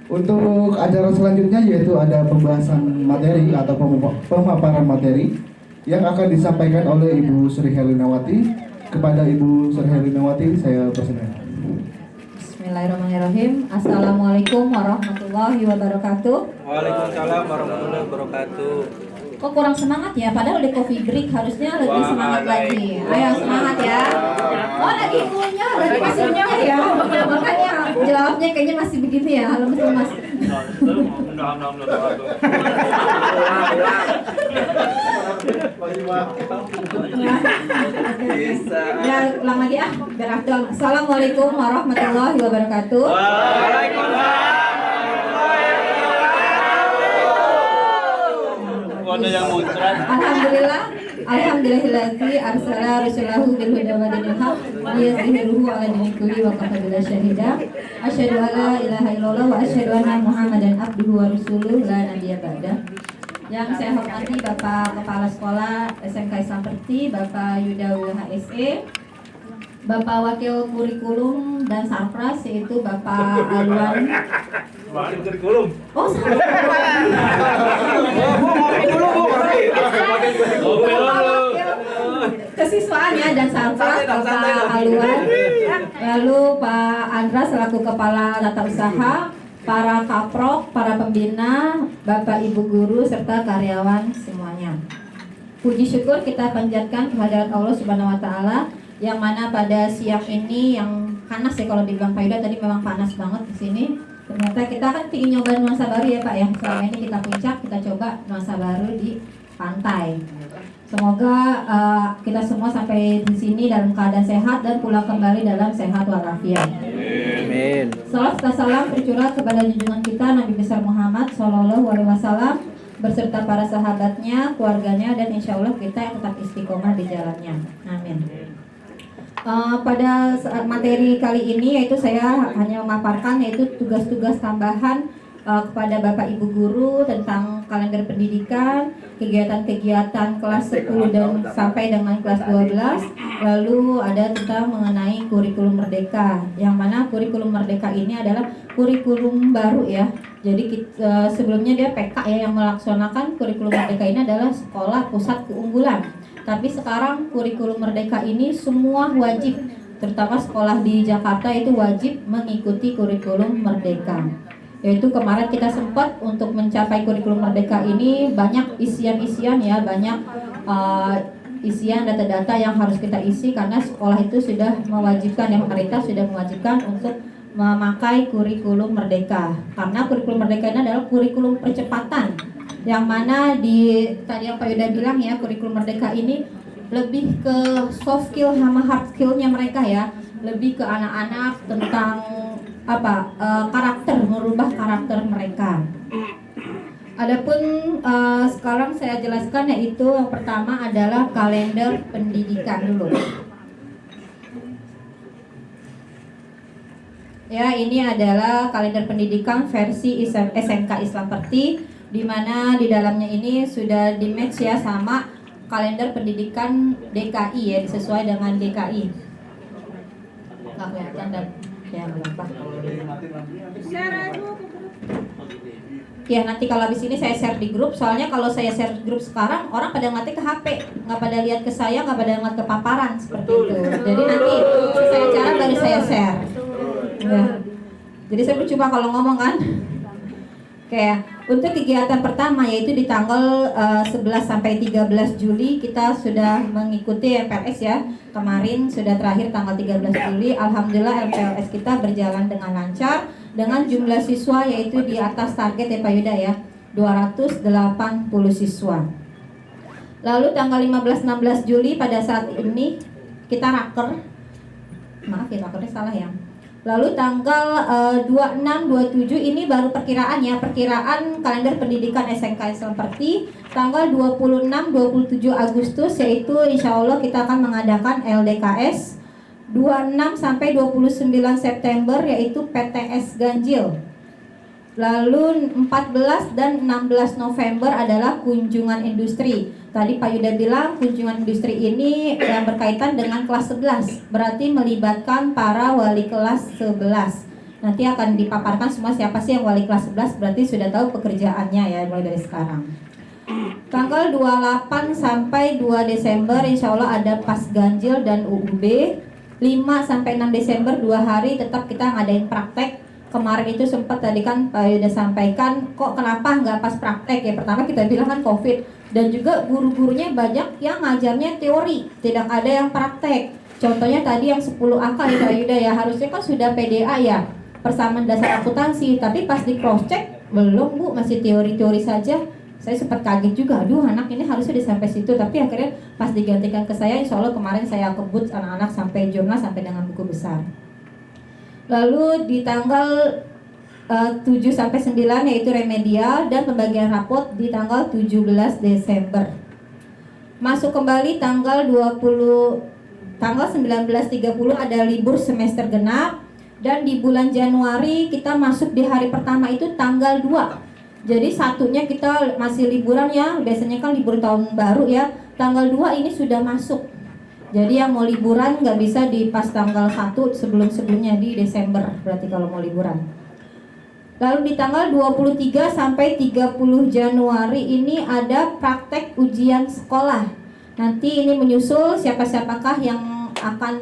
Untuk acara selanjutnya yaitu ada pembahasan materi atau pemaparan materi yang akan disampaikan oleh Ibu Sri Helinawati. Kepada Ibu Sri Helinawati saya persilakan. Bismillahirrahmanirrahim. Assalamualaikum warahmatullahi wabarakatuh. Waalaikumsalam warahmatullahi wabarakatuh. Kok kurang semangat ya? Padahal udah coffee break, harusnya lebih semangat lagi. Ayo semangat ya. Oh lagi ngunyah, lagi masih ngunyah ya. Makanya jawabnya kayaknya masih begitu ya. Halo mas. Ya ulang lagi ah, biar afdal. Assalamualaikum warahmatullahi wabarakatuh. Waalaikumsalam. Alhamdulillahilladzi arsala rasulahu bil huda wa dinil haq liyuzhirahu 'ala dini kulli wa kafa billahi syahida. Asyhadu an la ilaha illallah wa asyhadu anna Muhammadan abduhu wa rasuluhu la nabiyya ba'da. Yang saya hormati Bapak Kepala Sekolah SMK Islam Perti, Bapak Yudawil HSE, Bapak Wakil Kurikulum dan Sarpras yaitu Bapak Alwan. Wakil kurikulum. Oh, kesiswaan ya dan Sarpras Bapak Alwan. Lalu Pak Andra selaku Kepala Tata Usaha, para kaprok, para pembina, Bapak Ibu guru serta karyawan semuanya. Puji syukur kita panjatkan kehadirat Allah Subhanahu wa taala yang mana pada siang ini yang panas ya, kalau dibilang Pak Yuda tadi memang panas banget di sini. Ternyata kita kan ingin nyoba nuansa baru ya Pak ya. Selama ini kita puncak, kita coba nuansa baru di pantai. Semoga kita semua sampai di sini dalam keadaan sehat dan pulang kembali dalam sehat walafiat. Amin. Salam serta salam tercurah kepada junjungan kita Nabi besar Muhammad SAW berserta para sahabatnya, keluarganya, dan insya Allah kita yang tetap istiqomah di jalannya. Amin. Pada materi kali ini yaitu saya hanya memaparkan yaitu tugas-tugas tambahan kepada Bapak Ibu guru tentang kalender pendidikan, kegiatan-kegiatan kelas 10 dan sampai dengan kelas 12. Lalu ada tentang mengenai kurikulum merdeka, yang mana kurikulum merdeka ini adalah kurikulum baru ya. Jadi sebelumnya dia PK ya yang melaksanakan kurikulum merdeka ini adalah sekolah pusat keunggulan. Tapi sekarang kurikulum merdeka ini semua wajib, terutama sekolah di Jakarta itu wajib mengikuti kurikulum merdeka. Yaitu kemarin kita sempat untuk mencapai kurikulum merdeka ini banyak isian-isian ya, banyak isian data-data yang harus kita isi karena sekolah itu sudah mewajibkan ya, pemerintah sudah mewajibkan untuk memakai kurikulum merdeka. Karena kurikulum merdeka ini adalah kurikulum percepatan, yang mana di tadi yang Pak Yuda bilang ya, kurikulum merdeka ini lebih ke soft skill sama hard skillnya mereka ya, lebih ke anak-anak tentang karakter, merubah karakter mereka. Adapun sekarang saya jelaskan yaitu yang pertama adalah kalender pendidikan dulu. Ya, ini adalah kalender pendidikan versi SMK Islam Perti, di mana di dalamnya ini sudah di match ya sama kalender pendidikan DKI ya, sesuai dengan DKI. Nggak kelihatan dan ya berapa? Ya nanti kalau habis ini saya share di grup, soalnya kalau saya share di grup sekarang orang pada ngetik ke HP, nggak pada lihat ke saya, nggak pada ngeliat ke paparan seperti itu. Jadi nanti selesai acara baru saya share. Ya. Jadi saya percuma kalau ngomong kan. Kayak untuk kegiatan pertama yaitu di tanggal 11 sampai 13 Juli kita sudah mengikuti MPLS ya. Kemarin sudah terakhir tanggal 13 Juli. Alhamdulillah MPLS kita berjalan dengan lancar dengan jumlah siswa yaitu di atas target ya Pak Yuda ya, 280 siswa. Lalu tanggal 15-16 Juli pada saat ini kita raker. Maaf ya rakernya salah ya. Lalu tanggal 26-27 ini baru perkiraan ya, perkiraan kalender pendidikan SMK Islam Perti. Tanggal 26-27 Agustus yaitu insya Allah kita akan mengadakan LDKS. 26 sampai 29 September yaitu PTS Ganjil. Lalu 14 dan 16 November adalah kunjungan industri. Tadi Pak Yuda bilang kunjungan industri ini yang berkaitan dengan kelas 11, berarti melibatkan para wali kelas 11 Nanti akan dipaparkan semua siapa sih yang wali kelas 11, berarti sudah tahu pekerjaannya ya mulai dari sekarang. Tanggal 28 sampai 2 Desember insya Allah ada pas ganjil dan UUB. 5 sampai 6 Desember 2 hari tetap kita ngadain praktek. Kemarin itu sempat tadi kan Pak Yuda sampaikan, kok kenapa nggak pas praktek ya? Pertama kita bilang kan COVID, dan juga guru-gurunya banyak yang ngajarnya teori, tidak ada yang praktek. Contohnya tadi yang 10 AK ya Pak Yuda ya, harusnya kan sudah PDA ya, persamaan dasar akuntansi, tapi pas di cross check belum Bu, masih teori-teori saja. Saya sempat kaget juga, aduh anak ini harusnya udah sampai situ, tapi akhirnya pas digantikan ke saya, insya Allah kemarin saya kebut anak-anak sampai jurnal, sampai dengan buku besar. Lalu di tanggal 7 sampai 9 yaitu remedial dan pembagian rapot di tanggal 17 Desember. Masuk kembali tanggal 19.30 ada libur semester genap, dan di bulan Januari kita masuk di hari pertama itu tanggal 2. Jadi satunya kita masih liburan ya, biasanya kan libur tahun baru ya. Tanggal 2 ini sudah masuk. Jadi yang mau liburan nggak bisa di pas tanggal 1 sebelum-sebelumnya di Desember, berarti kalau mau liburan. Lalu di tanggal 23 sampai 30 Januari ini ada praktek ujian sekolah. Nanti ini menyusul siapa-siapakah yang akan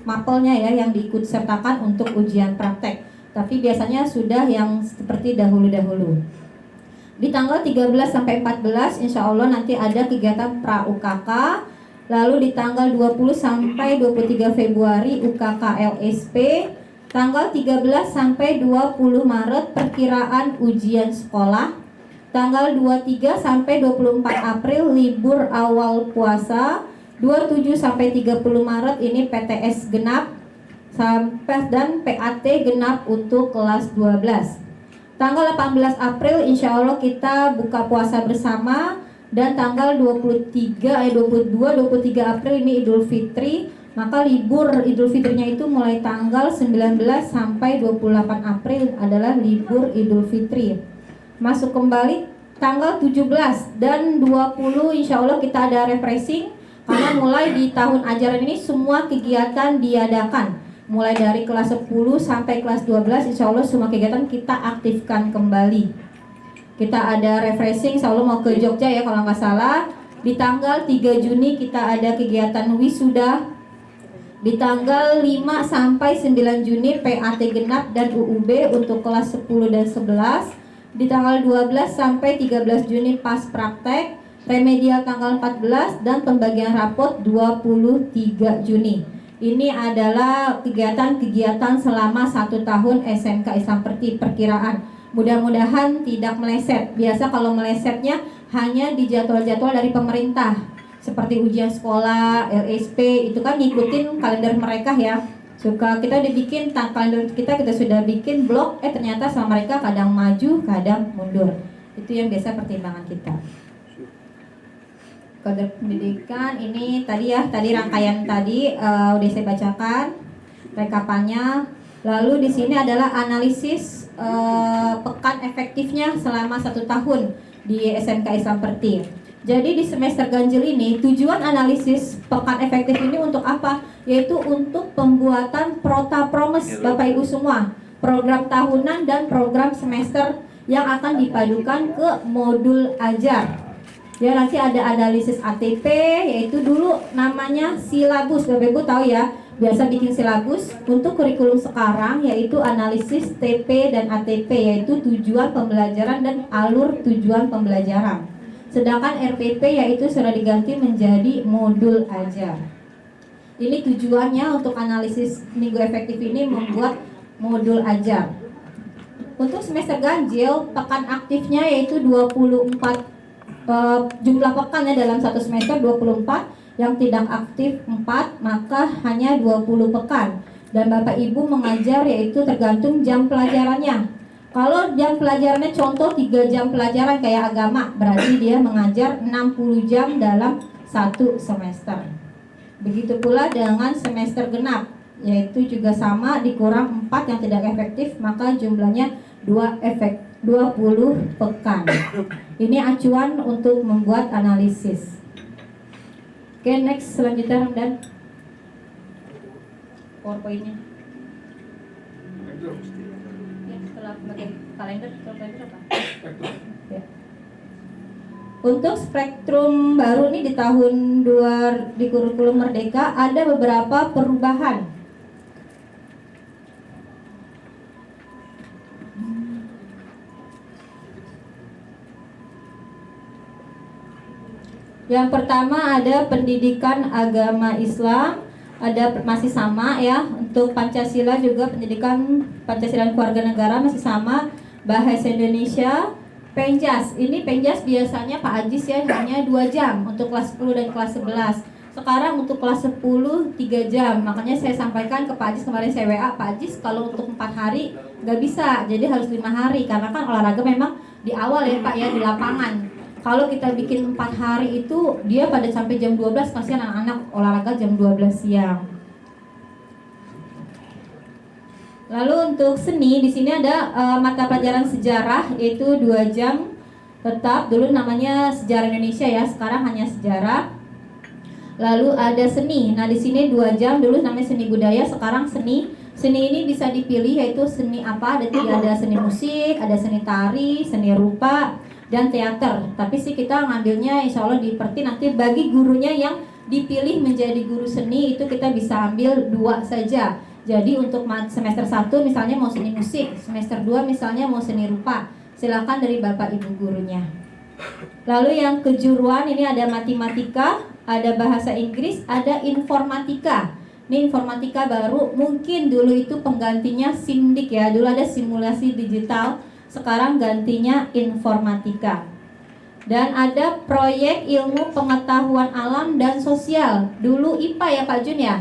mapelnya ya, yang diikut sertakan untuk ujian praktek. Tapi biasanya sudah yang seperti dahulu-dahulu. Di tanggal 13 sampai 14 insya Allah nanti ada kegiatan pra UKK. Lalu di tanggal 20 sampai 23 Februari UKK LSP. Tanggal 13 sampai 20 Maret perkiraan ujian sekolah. Tanggal 23 sampai 24 April libur awal puasa. 27 sampai 30 Maret ini PTS genap sampai dan PAT genap untuk kelas 12. Tanggal 18 April insya Allah kita buka puasa bersama, dan tanggal 23 April ini Idul Fitri. Maka libur Idul Fitrinya itu mulai tanggal 19 sampai 28 April adalah libur Idul Fitri. Masuk kembali tanggal 17 dan 20 insya Allah kita ada refreshing, karena mulai di tahun ajaran ini semua kegiatan diadakan. Mulai dari kelas 10 sampai kelas 12 insya Allah semua kegiatan kita aktifkan kembali. Kita ada refreshing, insya Allah mau ke Jogja ya kalau nggak salah. Di tanggal 3 Juni kita ada kegiatan wisuda. Di tanggal 5 sampai 9 Juni PAT genap dan UUB untuk kelas 10 dan 11. Di tanggal 12 sampai 13 Juni pas praktek. Remedial tanggal 14 dan pembagian rapot 23 Juni. Ini adalah kegiatan-kegiatan selama 1 tahun SMK Islam Perti perkiraan. Mudah-mudahan tidak meleset. Biasa kalau melesetnya hanya di jadwal-jadwal dari pemerintah, seperti ujian sekolah, LSP, itu kan ngikutin kalender mereka ya. Suka kita udah bikin kalender kita sudah bikin blog, ternyata sama mereka kadang maju, kadang mundur. Itu yang biasa pertimbangan kita. Kode pendidikan ini tadi rangkaian tadi udah saya bacakan rekapannya. Lalu di sini adalah analisis pekan efektifnya selama 1 tahun di SMK Islam Perti. Jadi di semester ganjil ini tujuan analisis pekan efektif ini untuk apa? Yaitu untuk pembuatan Prota Promes Bapak Ibu semua, program tahunan dan program semester yang akan dipadukan ke modul ajar. Ya, nanti ada analisis ATP, yaitu dulu namanya silabus. Bapak Ibu tahu ya, biasa bikin silabus. Untuk kurikulum sekarang yaitu analisis TP dan ATP, yaitu tujuan pembelajaran dan alur tujuan pembelajaran. Sedangkan RPP yaitu sudah diganti menjadi modul ajar. Ini tujuannya untuk analisis minggu efektif ini membuat modul ajar. Untuk semester ganjil, pekan aktifnya yaitu 24 jumlah pekan ya dalam 1 semester 24, yang tidak aktif 4, maka hanya 20 pekan. Dan Bapak Ibu mengajar yaitu tergantung jam pelajarannya. Kalau jam pelajarannya contoh 3 jam pelajaran kayak agama, berarti dia mengajar 60 jam dalam 1 semester. Begitu pula dengan semester genap, yaitu juga sama, dikurang 4 yang tidak efektif, maka jumlahnya 20 pekan. Ini acuan untuk membuat analisis. Oke, next selanjutnya Ramdan. PowerPoint-nya. bagian kalender apa? Ya. Untuk spektrum baru nih di tahun di kurikulum Merdeka ada beberapa perubahan. Yang pertama ada pendidikan agama Islam, ada masih sama ya. Untuk Pancasila juga pendidikan Pancasila dan keluarga negara masih sama. Bahasa Indonesia, Penjas. Ini Penjas biasanya Pak Ajis ya hanya 2 jam untuk kelas 10 dan kelas 11. Sekarang untuk kelas 10 3 jam. Makanya saya sampaikan ke Pak Ajis kemarin saya WA, Pak Ajis kalau untuk 4 hari nggak bisa, jadi harus 5 hari karena kan olahraga memang di awal ya Pak ya di lapangan. Kalau kita bikin 4 hari itu dia pada sampai jam 12, kasihan anak-anak olahraga jam 12 siang. Lalu untuk seni di sini ada mata pelajaran sejarah yaitu 2 jam tetap, dulu namanya sejarah Indonesia ya, sekarang hanya sejarah. Lalu ada seni. Nah, di sini 2 jam, dulu namanya seni budaya, sekarang seni. Seni ini bisa dipilih yaitu seni apa? Ada seni musik, ada seni tari, seni rupa, dan teater. Tapi sih kita ngambilnya insya Allah di Perti, nanti bagi gurunya yang dipilih menjadi guru seni itu kita bisa ambil 2 saja. Jadi untuk semester 1 misalnya mau seni musik, semester 2 misalnya mau seni rupa. Silakan dari Bapak Ibu gurunya. Lalu yang kejuruan ini ada matematika, ada bahasa Inggris, ada informatika. Ini informatika baru, mungkin dulu itu penggantinya SIMDIK ya. Dulu ada simulasi digital, sekarang gantinya informatika. Dan ada proyek ilmu pengetahuan alam dan sosial. Dulu IPA ya Pak Jun ya.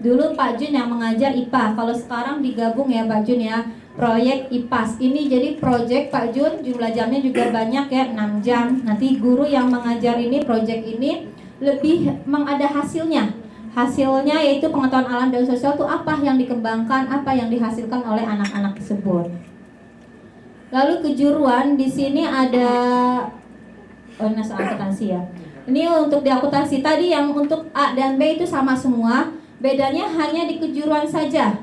Dulu Pak Jun yang mengajar IPA. Kalau sekarang digabung ya Pak Jun ya. Proyek IPAS. Ini jadi proyek Pak Jun, jumlah jamnya juga banyak ya, 6 jam. Nanti guru yang mengajar ini proyek ini lebih ada hasilnya. Hasilnya yaitu pengetahuan alam dan sosial itu apa yang dikembangkan, apa yang dihasilkan oleh anak-anak tersebut. Lalu kejuruan di sini ada soal akuntansi ya. Ini untuk di akuntansi tadi yang untuk A dan B itu sama semua, bedanya hanya di kejuruan saja.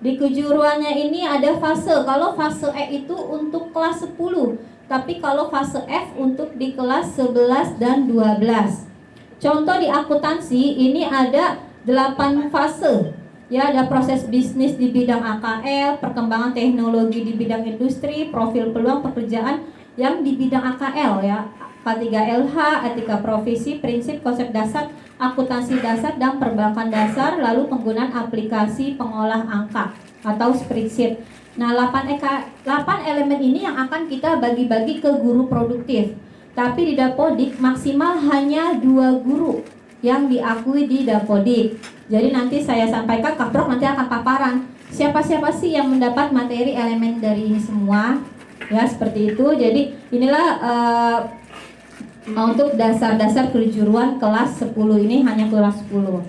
Di kejuruannya ini ada fase. Kalau fase E itu untuk kelas 10, tapi kalau fase F untuk di kelas 11 dan 12. Contoh di akuntansi ini ada 8 fase. Ya, ada proses bisnis di bidang AKL, perkembangan teknologi di bidang industri, profil peluang pekerjaan yang di bidang AKL ya. K3LH, etika profesi, prinsip konsep dasar, akuntansi dasar dan perbankan dasar, lalu penggunaan aplikasi pengolah angka atau spreadsheet. Nah, 8 elemen ini yang akan kita bagi-bagi ke guru produktif. Tapi di Dapodik maksimal hanya 2 guru yang diakui di Dapodik. Jadi nanti saya sampaikan, Kaprok nanti akan paparan siapa-siapa sih yang mendapat materi elemen dari ini semua. Ya, seperti itu. Jadi inilah untuk dasar-dasar kejuruan kelas 10 ini hanya kelas 10.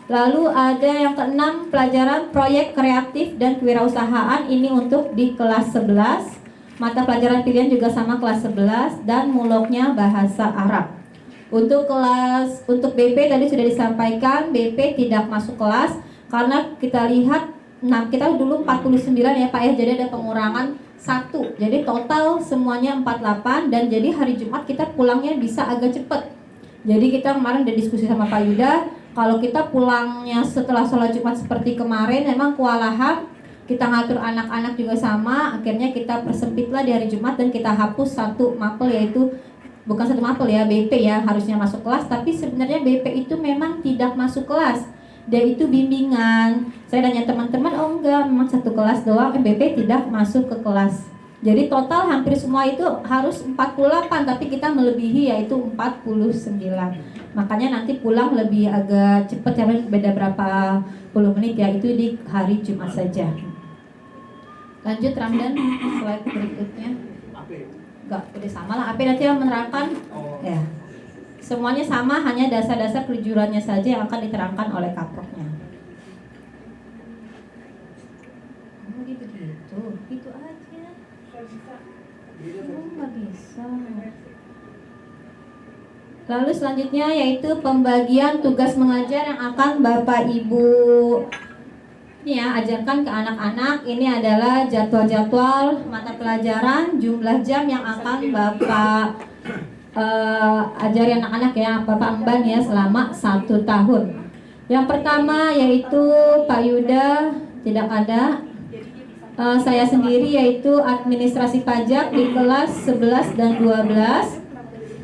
Lalu ada yang ke-6 pelajaran proyek kreatif dan kewirausahaan, ini untuk di kelas 11. Mata pelajaran pilihan juga sama kelas 11 dan muloknya bahasa Arab. Untuk BP tadi sudah disampaikan, BP tidak masuk kelas karena kita lihat kita dulu 49 ya Pak ya, jadi ada pengurangan 1. Jadi total semuanya 48 dan jadi hari Jumat kita pulangnya bisa agak cepat. Jadi kita kemarin udah diskusi sama Pak Yuda, kalau kita pulangnya setelah sholat Jumat seperti kemarin memang kewalahan, kita ngatur anak-anak juga sama, akhirnya kita persempitlah di hari Jumat dan kita hapus 1 mapel, yaitu bukan 1 mapel ya, BP ya, harusnya masuk kelas, tapi sebenarnya BP itu memang tidak masuk kelas. Dia itu bimbingan. Saya tanya teman-teman, oh enggak, memang 1 kelas doang, BP tidak masuk ke kelas. Jadi total hampir semua itu harus 48, tapi kita melebihi yaitu 49. Makanya nanti pulang lebih agak cepat ya, beda berapa puluh menit ya, itu di hari Jumat saja. Lanjut Ramdan, slide berikutnya. Enggak, udah sama lah. AP nanti yang menerangkan. Ya. Semuanya sama, hanya dasar-dasar kejuruannya saja yang akan diterangkan oleh kaproknya. Oh, gitu. Gitu aja. Oh, nggak bisa. Lalu selanjutnya yaitu pembagian tugas mengajar yang akan Bapak Ibu Ini ya, ajarkan ke anak-anak. Ini adalah jadwal-jadwal mata pelajaran, jumlah jam yang akan Bapak ajari anak-anak ya, Bapak Emban ya, selama 1 tahun. Yang pertama yaitu Pak Yuda tidak ada. Saya sendiri yaitu administrasi pajak di kelas 11 dan 12.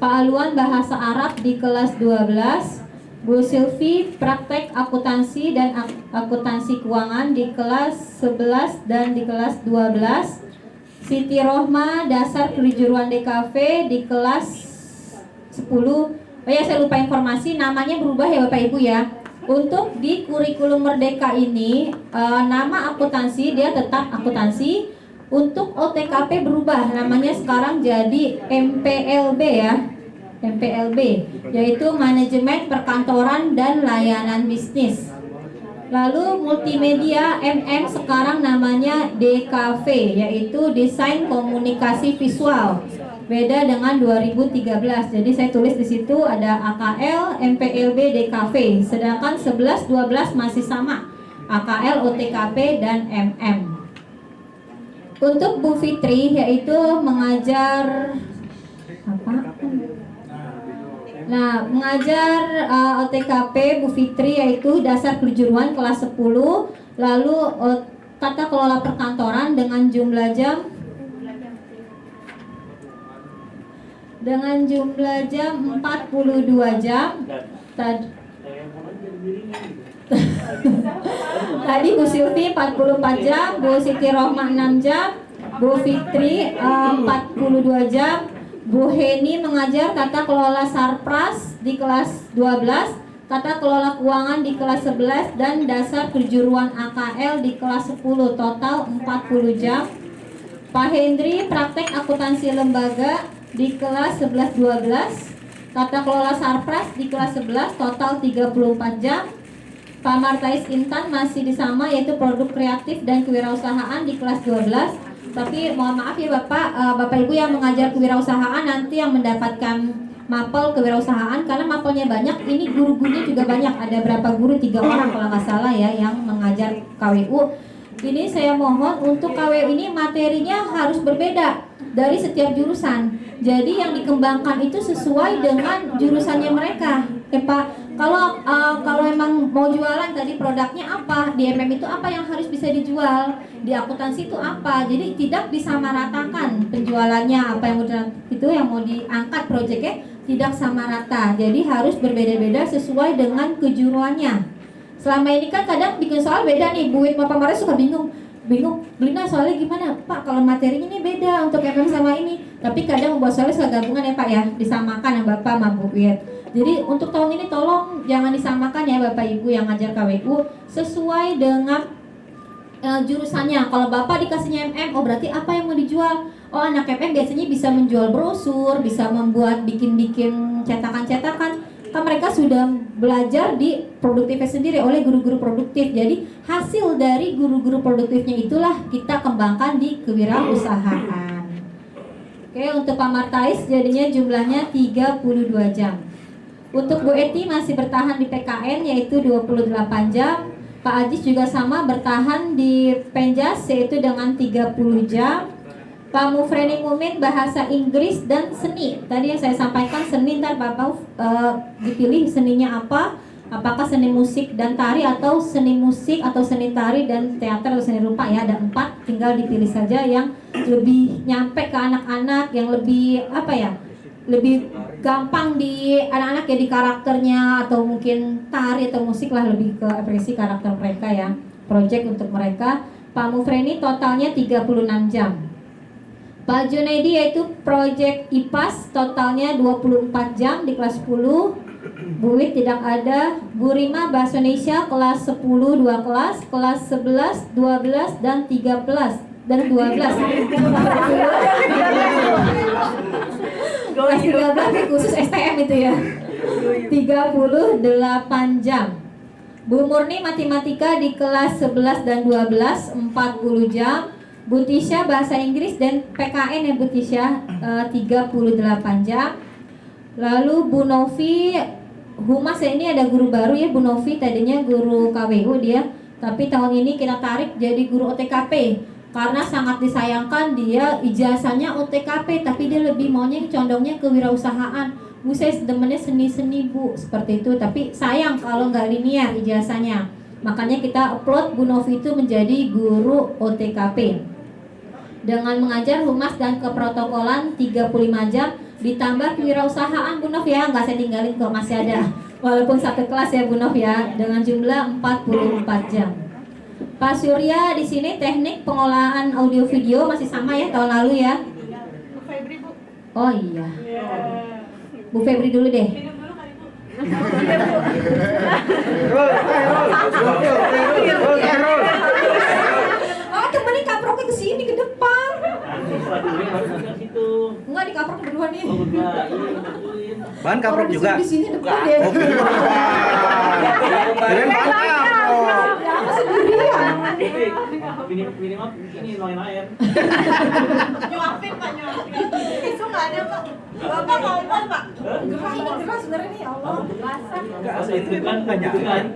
Pak Aluan bahasa Arab di kelas 12. Bu Silvi praktek akuntansi dan akuntansi keuangan di kelas 11 dan di kelas 12. Siti Rohma dasar kejuruan DKV di kelas 10. Oh ya, saya lupa informasi, namanya berubah ya Bapak Ibu ya. Untuk di kurikulum Merdeka ini nama akuntansi dia tetap akuntansi. Untuk OTKP berubah, namanya sekarang jadi MPLB ya. MPLB yaitu manajemen perkantoran dan layanan bisnis. Lalu multimedia MM sekarang namanya DKV yaitu desain komunikasi visual. Beda dengan 2013. Jadi saya tulis di situ ada AKL, MPLB, DKV. Sedangkan 11 12 masih sama. AKL, OTKP dan MM. Untuk Bu Fitri yaitu mengajar apa? Nah, mengajar OTKP Bu Fitri yaitu dasar kejuruan kelas 10, lalu tata kelola perkantoran dengan jumlah jam 42 jam. Tadi Bu Silvi 44 jam, Bu Siti Rohma 6 jam, Bu Fitri 42 jam. Bu Heni mengajar tata kelola Sarpras di kelas 12, tata kelola keuangan di kelas 11 dan dasar kejuruan AKL di kelas 10, total 40 jam. Pak Hendri praktek akuntansi lembaga di kelas 11-12, tata kelola Sarpras di kelas 11, total 34 jam. Pak Martais Intan masih di sama yaitu produk kreatif dan kewirausahaan di kelas 12. Tapi mohon maaf ya Bapak Ibu yang mengajar kewirausahaan nanti yang mendapatkan mapel kewirausahaan karena mapelnya banyak, ini guru-gurunya juga banyak. Ada berapa guru? 3 orang kalau nggak salah ya yang mengajar KWU. Ini saya mohon untuk KWU ini materinya harus berbeda dari setiap jurusan. Jadi yang dikembangkan itu sesuai dengan jurusannya mereka. Pak, kalau emang mau jualan tadi produknya apa, di MM itu apa yang harus bisa dijual, di akuntansi itu apa, jadi tidak disamaratakan penjualannya, apa yang itu yang mau diangkat proyeknya tidak sama rata, jadi harus berbeda-beda sesuai dengan kejuruannya. Selama ini kan kadang bikin soal beda nih, Bu Wit Bapak Maret suka bingung Belina soalnya gimana Pak kalau materinya ini beda untuk MM sama ini, tapi kadang membuat soalnya suka gabungan ya Pak ya, disamakan yang Bapak sama Bu Wit. Jadi untuk tahun ini tolong jangan disamakan ya Bapak Ibu yang ngajar KWU, sesuai dengan jurusannya. Kalau Bapak dikasihnya MM, oh berarti apa yang mau dijual? Oh anak MM biasanya bisa menjual brosur, bisa membuat bikin cetakan-cetakan. Kan mereka sudah belajar di produktifnya sendiri oleh guru-guru produktif. Jadi hasil dari guru-guru produktifnya itulah kita kembangkan di kewirausahaan. Oke, untuk Pak Martais jadinya jumlahnya 32 jam. Untuk Bu Eti masih bertahan di PKN yaitu 28 jam. Pak Ajis juga sama bertahan di Penjas yaitu dengan 30 jam. Pak Mufreni Mumin bahasa Inggris dan seni. Tadi yang saya sampaikan seni, ntar Bapak dipilih seninya apa. Apakah seni musik dan tari atau seni musik atau seni tari dan teater atau seni rupa ya, ada 4. Tinggal dipilih saja yang lebih nyampe ke anak-anak, yang lebih apa ya, lebih gampang di anak-anak ya, di karakternya, atau mungkin tari atau musik lah, lebih ke ekspresi karakter mereka ya, project untuk mereka. Pak Mufreni totalnya 36 jam. Pak Junaidi yaitu project IPAS totalnya 24 jam di kelas 10. Bu Wit tidak ada. Bu Rima bahasa Indonesia kelas 10 2 kelas, kelas 11, 12 dan 13 dan 12. Kelas 13 khusus STM itu ya. 38 jam. Bu Murni matematika di kelas 11 dan 12 40 jam. Bu Tisha bahasa Inggris dan PKN ya Bu Tisha 38 jam. Lalu Bu Novi Humas ya, ini ada guru baru ya Bu Novi, tadinya guru KWU dia Tapi tahun ini kita tarik jadi guru OTKP karena sangat disayangkan dia ijazahnya OTKP tapi dia lebih maunya condongnya ke wirausahaan. Bu, saya demennya seni-seni Bu, seperti itu. Tapi sayang kalau nggak linear ijazahnya. Makanya kita upload Bu Novi itu menjadi guru OTKP dengan mengajar humas dan keprotokolan 35 jam ditambah kewirausahaan Bu Nov ya, nggak saya tinggalin kok, masih ada walaupun satu kelas ya Bu Nov ya, dengan jumlah 44 jam. Pak Surya di sini teknik pengolahan audio video masih sama ya tahun lalu ya. Bu Febri, Bu. Oh iya. Bu Febri dulu deh. Minum dulu kali, Bu. Oh temenin kaproknya ke sini ke depan. Enggak di kaprok berdua nih. Bahan kaprok Orang juga. Di sini depan deh. Oh, kirain bahan kaprok. Ya aku sendirian. Minimal ini main air. Nyuapin, Pak, nyuapin. Tisu nggak ada, Pak. Bapak ngomong, Pak. Gerah ini gerah sebenarnya nih, ya Allah. Enggak, asli itu kan enggak nyala.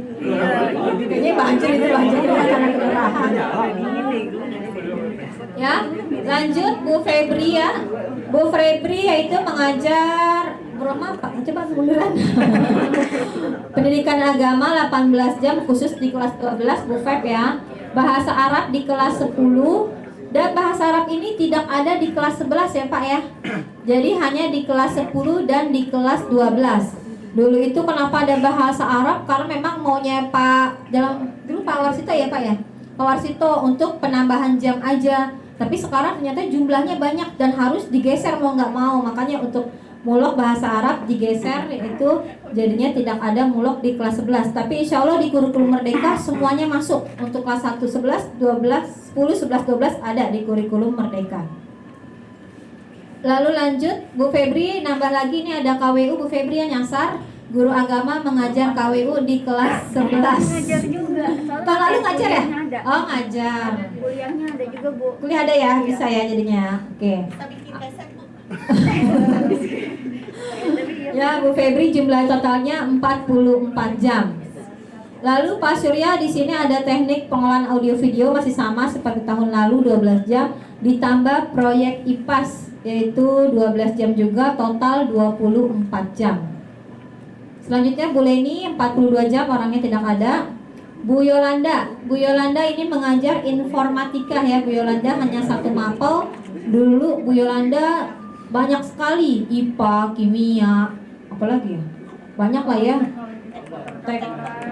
Kayaknya banjir itu karena kegerahan. Ya, lanjut Bu Febri ya. Bu Febri yaitu mengajar berapa Pak? Coba munduran. Pendidikan agama 18 jam khusus di kelas 12 Bu Feb ya. Bahasa Arab di kelas 10 dan bahasa Arab ini tidak ada di kelas 11 ya Pak ya. Jadi hanya di kelas 10 dan di kelas 12. Dulu itu kenapa ada bahasa Arab? Karena memang maunya Pak dulu Pak Warsito ya Pak ya. Pak Warsito untuk penambahan jam aja. Tapi sekarang ternyata jumlahnya banyak dan harus digeser mau nggak mau. Makanya untuk mulok bahasa Arab digeser, itu jadinya tidak ada mulok di kelas 11. Tapi insya Allah di kurikulum Merdeka semuanya masuk. Untuk kelas 1, 11, 12, 10, 11, 12 ada di kurikulum Merdeka. Lalu lanjut Bu Febri, nambah lagi ini ada KWU Bu Febri yang nyasar. Guru agama mengajar KWU di kelas 11. Ngajar juga. Tahun lalu ngajar ya? Ada. Oh ngajar. Kuliahnya ada juga, Bu. Kuliah ada ya? Bisa ya jadinya. Oke. Kita bikin besek, Bu. Ya Bu Febri jumlah totalnya 44 jam. Lalu Pak Surya di sini ada teknik pengolahan audio video masih sama seperti tahun lalu 12 jam ditambah proyek IPAS yaitu 12 jam juga, total 24 jam. Selanjutnya Bu Leni 42 jam, orangnya tidak ada. Bu Yolanda ini mengajar informatika ya. Bu Yolanda hanya satu mapel. Dulu Bu Yolanda banyak sekali IPA, kimia, apalagi ya? Banyak lah ya.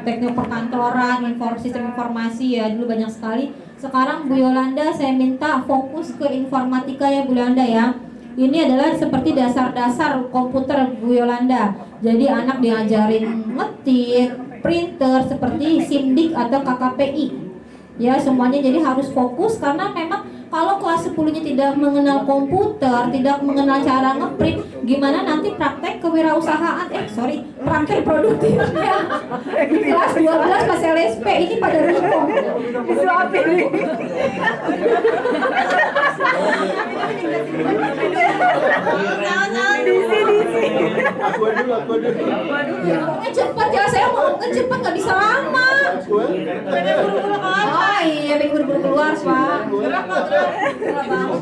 Teknik perkantoran, sistem informasi ya, dulu banyak sekali. Sekarang Bu Yolanda saya minta fokus ke informatika ya Bu Yolanda ya. Ini adalah seperti dasar-dasar komputer Bu Yolanda. Jadi anak diajarin ngetik, printer seperti SIMDIK atau KKPI. Ya semuanya jadi harus fokus karena memang kalau kelas 10-nya tidak mengenal komputer, tidak mengenal cara ngeprint, gimana nanti praktek kewirausahaan? Praktek produktifnya. Di kelas 12 pas LSP ini pada bingung. Disuapin. Ngomongnya cepat ya, saya mau cepat nggak bisa lama. Pengen buru-buru keluar. Oh iya, pengen buru-buru keluar Pak. Gerak, Pak, gerak. Gerak banget.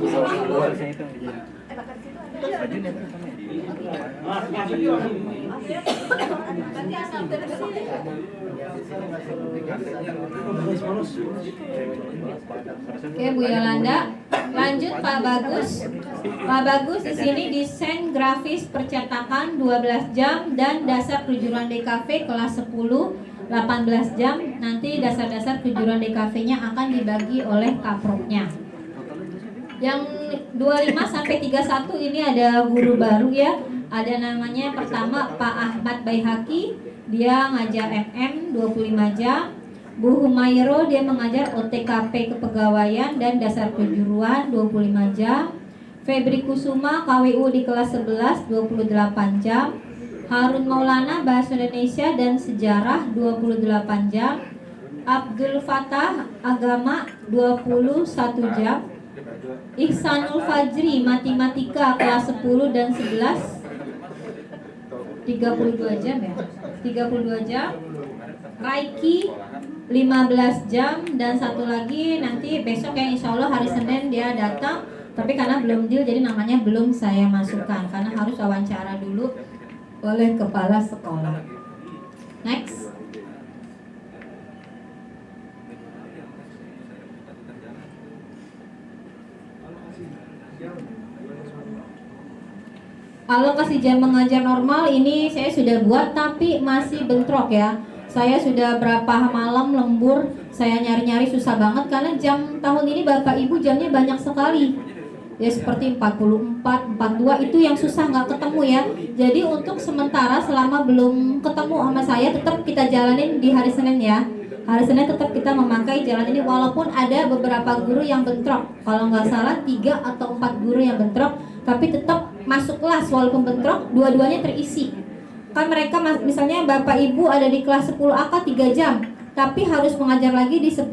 Oke Bu Yolanda, lanjut Pak Bagus. Pak Bagus di sini desain grafis percetakan 12 jam dan dasar kejuruan DKV kelas 10 18 jam. Nanti dasar-dasar kejuruan DKV-nya akan dibagi oleh kaproknya. Yang 25 sampai 31 ini ada guru baru ya. Ada namanya pertama Pak Ahmad Baihaki, dia ngajar MM 25 jam. Bu Humairo dia mengajar OTKP kepegawaian dan dasar kejuruan 25 jam. Febri Kusuma KWU di kelas 11 28 jam. Harun Maulana Bahasa Indonesia dan Sejarah 28 jam. Abdul Fatah Agama 21 jam. Ihsanul Fajri Matematika kelas 10 dan 11 32 jam ya. 32 jam. Raiki 15 jam, dan satu lagi nanti besok ya insya Allah hari Senin dia datang, tapi karena belum deal jadi namanya belum saya masukkan karena harus wawancara dulu oleh kepala sekolah. Next. Alokasi jam mengajar normal ini saya sudah buat tapi masih bentrok ya. Saya sudah berapa malam lembur, saya nyari-nyari susah banget karena jam tahun ini Bapak Ibu jamnya banyak sekali. Ya seperti 44, 42 itu yang susah nggak ketemu ya. Jadi untuk sementara selama belum ketemu sama saya tetap kita jalanin di hari Senin ya. Hari Senin tetap kita memakai jalan ini walaupun ada beberapa guru yang bentrok. Kalau nggak salah 3 atau 4 guru yang bentrok, tapi tetap masuk kelas walaupun bentrok, dua-duanya terisi. Kan mereka misalnya Bapak Ibu ada di kelas 10 AK 3 jam, tapi harus mengajar lagi di 10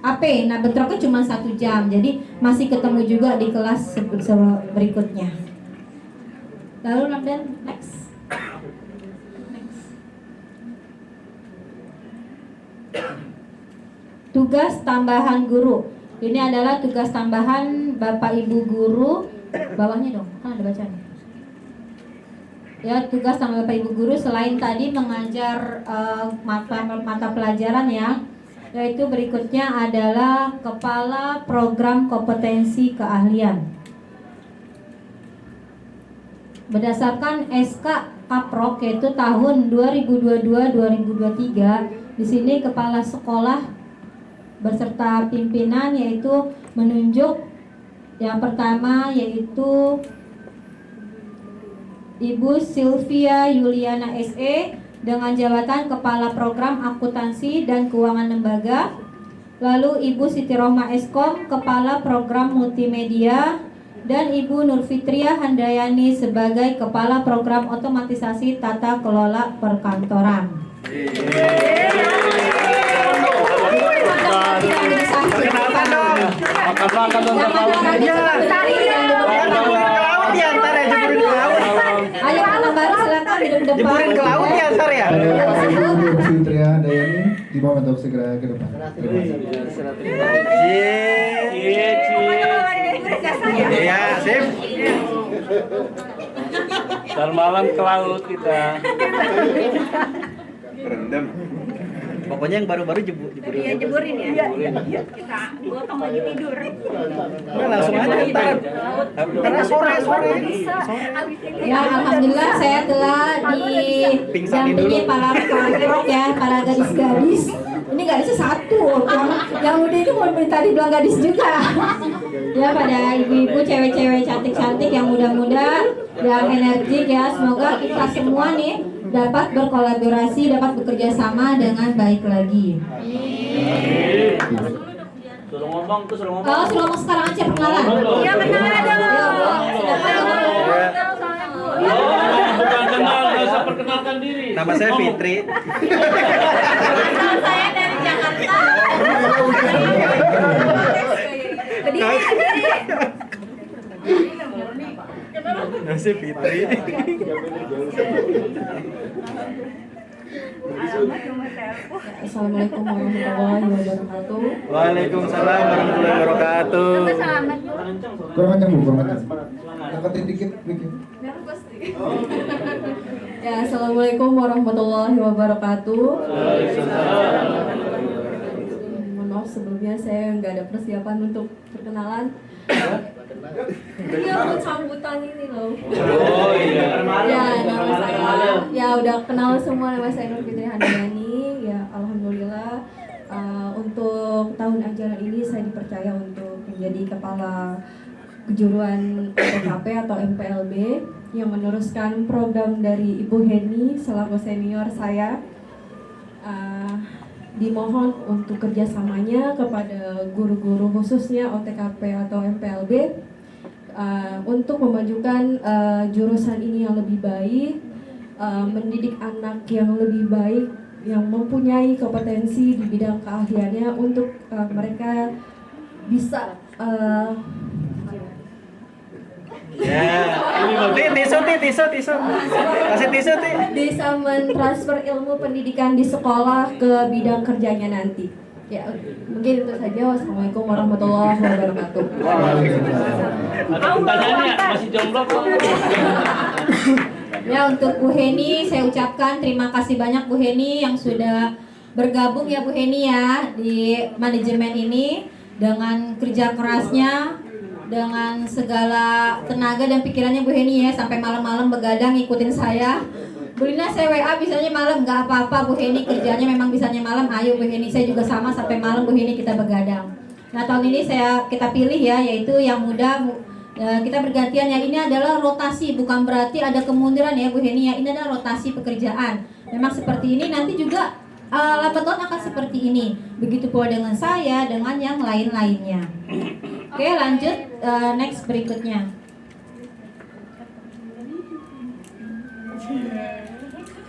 AP. Nah bentroknya cuma 1 jam, jadi masih ketemu juga di kelas berikutnya. Lalu Ramdan, next. Tugas tambahan guru. Ini adalah tugas tambahan Bapak Ibu guru. Bawahnya dong, kan ada bacanya. Ya, tugas tambahan Bapak Ibu guru selain tadi mengajar mata pelajaran ya, yaitu berikutnya adalah kepala program kompetensi keahlian. Berdasarkan SK Kaprok yaitu tahun 2022-2023, di sini kepala sekolah beserta pimpinan yaitu menunjuk yang pertama yaitu Ibu Sylvia Yuliana SE dengan jabatan Kepala Program Akuntansi dan Keuangan Lembaga. Lalu Ibu Siti Rohma Eskom Kepala Program Multimedia, dan Ibu Nurfitria Handayani sebagai Kepala Program Otomatisasi Tata Kelola Perkantoran. Perkenalkan dong. Makan dong. Ayo anak baru silakan di depan. Jeburin ke laut ya ntar ya. Ibu Fitria Handayani dimohon untuk segera ke depan. Terima kasih. Iya, sip. Ntar malam ke laut kita. Berendam. Pokoknya yang baru-baru jeburin. Iya, jeburin ya. Kita gotong lagi tidur. Udah langsung aja ntar. Karena sore. Ya, alhamdulillah saya telah didampingi para pelajar ya, para gadis-gadis. Ini gadisnya satu, yang udah itu mau tadi bilang gadis juga. Ya, pada ibu-ibu, cewek-cewek cantik-cantik yang muda-muda, yang energik ya. Semoga kita semua nih dapat berkolaborasi, dapat bekerja sama dengan baik lagi. Suruh ngomong tuh, suruh ngomong. Oh, suruh ngomong sekarang aja perkenalan. Iya, kenalan dong. Bukan kenal, nggak usah perkenalkan diri. Nama saya Fitri. Saya dari Jakarta. Nama saya Fitri. Assalamualaikum warahmatullahi wabarakatuh. Waalaikumsalam warahmatullahi wabarakatuh. Selamat. Kurang kencang Bu, kurang kencang. Deketin dikit, dikit. Ya, assalamualaikum warahmatullahi wabarakatuh. Mohon maaf sebelumnya saya nggak ada persiapan untuk perkenalan. Iya, buat sambutan ini loh. Oh iya. Ya, nama saya, ya udah kenal semua, nama saya Nurfitri Handayani. Ya, alhamdulillah untuk tahun ajaran ini saya dipercaya untuk menjadi kepala kejuruan PKP atau MPLB yang meneruskan program dari Ibu Heni selaku senior saya. Dimohon untuk kerjasamanya kepada guru-guru khususnya OTKP atau MPLB untuk memajukan jurusan ini yang lebih baik, mendidik anak yang lebih baik, yang mempunyai kompetensi di bidang keahliannya untuk mereka bisa Ya. Tisu. Kasih tisu, Ti. Bisa mentransfer ilmu pendidikan di sekolah ke bidang kerjanya nanti. Ya, mungkin itu saja. Wassalamualaikum warahmatullahi wabarakatuh. Ada pertanyaannya masih jomblo kok. Ya, untuk Bu Heni saya ucapkan terima kasih banyak Bu Heni yang sudah bergabung ya Bu Heni ya di manajemen ini dengan kerja kerasnya, dengan segala tenaga dan pikirannya Bu Heni ya, sampai malam-malam begadang ngikutin saya. Bu Lina saya WA bisanya malam, nggak apa-apa Bu Heni, kerjanya memang bisanya malam, ayo Bu Heni, saya juga sama sampai malam Bu Heni kita begadang. Nah tahun ini kita pilih ya, yaitu yang muda, kita bergantian ya, ini adalah rotasi, bukan berarti ada kemunduran ya Bu Heni ya, ini adalah rotasi pekerjaan. Memang seperti ini, nanti juga lambat laun akan seperti ini. Begitu pula dengan saya, dengan yang lain-lainnya. Oke lanjut, next berikutnya.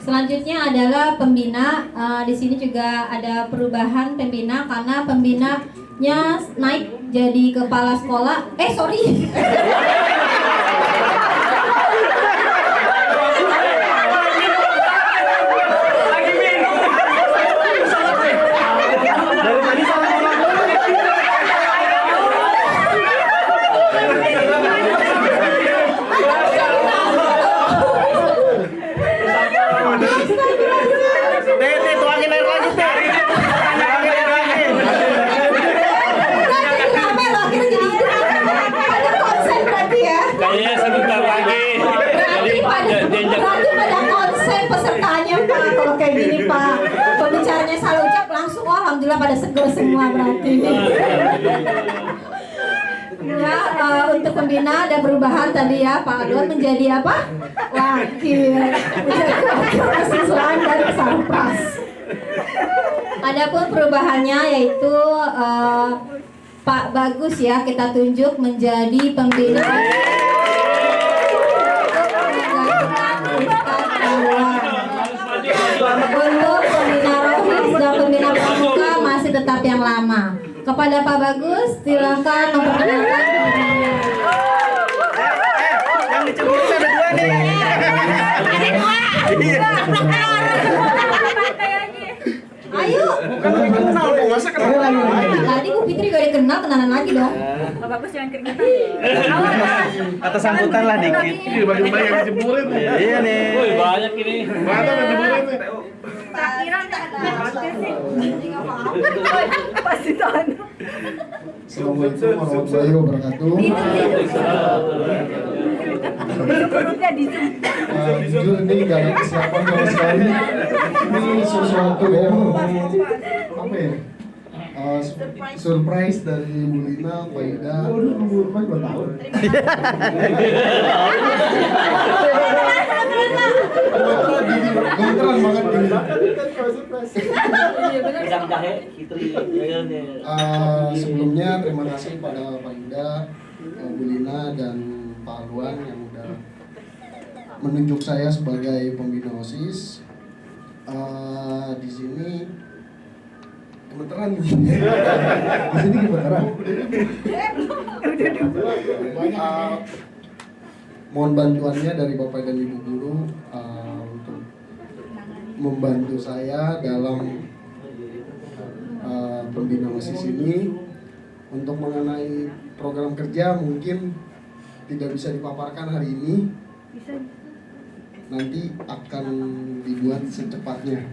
Selanjutnya adalah pembina. Di sini juga ada perubahan pembina karena pembinanya naik jadi kepala sekolah. Sorry. Kayaknya sebentar lagi. Berarti pada konsen pesertanya Pak. Kalau kayak gini Pak, pembicaranya salah ucap langsung, oh, alhamdulillah pada seger semua berarti. Ya, untuk pembina ada perubahan tadi ya, Pak Adwan menjadi apa? Wakil, menjadi wakil mahasiswaan dan Sarpras. Adapun perubahannya yaitu Pak Bagus ya, kita tunjuk menjadi pembina. Untuk pembina rohis dan pembina pramuka masih tetap yang lama. Kepada Pak Bagus, silakan memperkenalkan pembinanya. Yang diceburin ada dua nih. Ayo. Tadi Bu Fitri gak dikenal, kenalan lagi dong. Pak Bagus jangan keringetan. Atau sambutan lah dikit. Bagi-bagi yang diceburin. Iya nih. Woi, banyak ini. Mana yang diceburin nih? Takbiran pasti tahan. Assalamualaikum warahmatullahi wabarakatuh. Perutnya di Jujur ini gak ada kesiapan sama sekali. Ini sesuatu yang apa ya? Surprise dari Bu Lina, Pak Ida. Waduh, Pak 2 tahun. Gemeteran banget ini. Sebelumnya terima kasih pada Pak Ida, Bu Lina dan Pak Alwan yang udah menunjuk saya sebagai pembina OSIS. Di sini gemeteran nih. Di sini gemeteran. Mohon bantuannya dari Bapak dan Ibu guru untuk membantu saya dalam pembina OSIS ini. Untuk mengenai program kerja mungkin tidak bisa dipaparkan hari ini. Nanti akan dibuat secepatnya.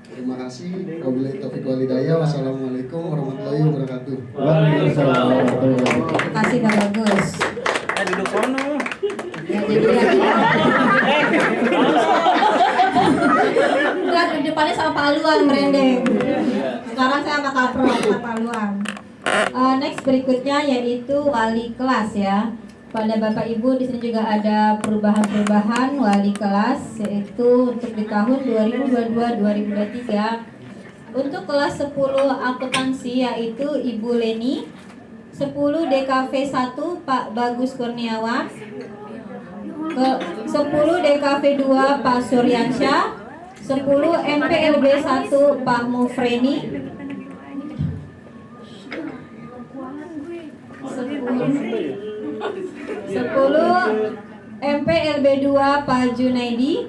Terima kasih. Wabillahi taufiq wal hidayah. Wassalamualaikum warahmatullahi wabarakatuh. Waalaikumsalam warahmatullahi wabarakatuh. Terima kasih Pak Bagus. Duduk sono. Ya, jadi enggak, di depannya sama Pak Alwan merendeng. Sekarang saya sama Kak Pro, sama Pak Alwan. Next berikutnya yaitu wali kelas ya. Pada Bapak Ibu di sini juga ada perubahan-perubahan wali kelas, yaitu untuk di tahun 2022-2023 untuk kelas 10 akuntansi yaitu Ibu Leni, 10 DKV 1 Pak Bagus Kurniawan, 10 DKV 2 Pak Suryansyah, 10 MPLB 1 Pak Mufreni, 10 10 MPLB 2 Pak Junaidi,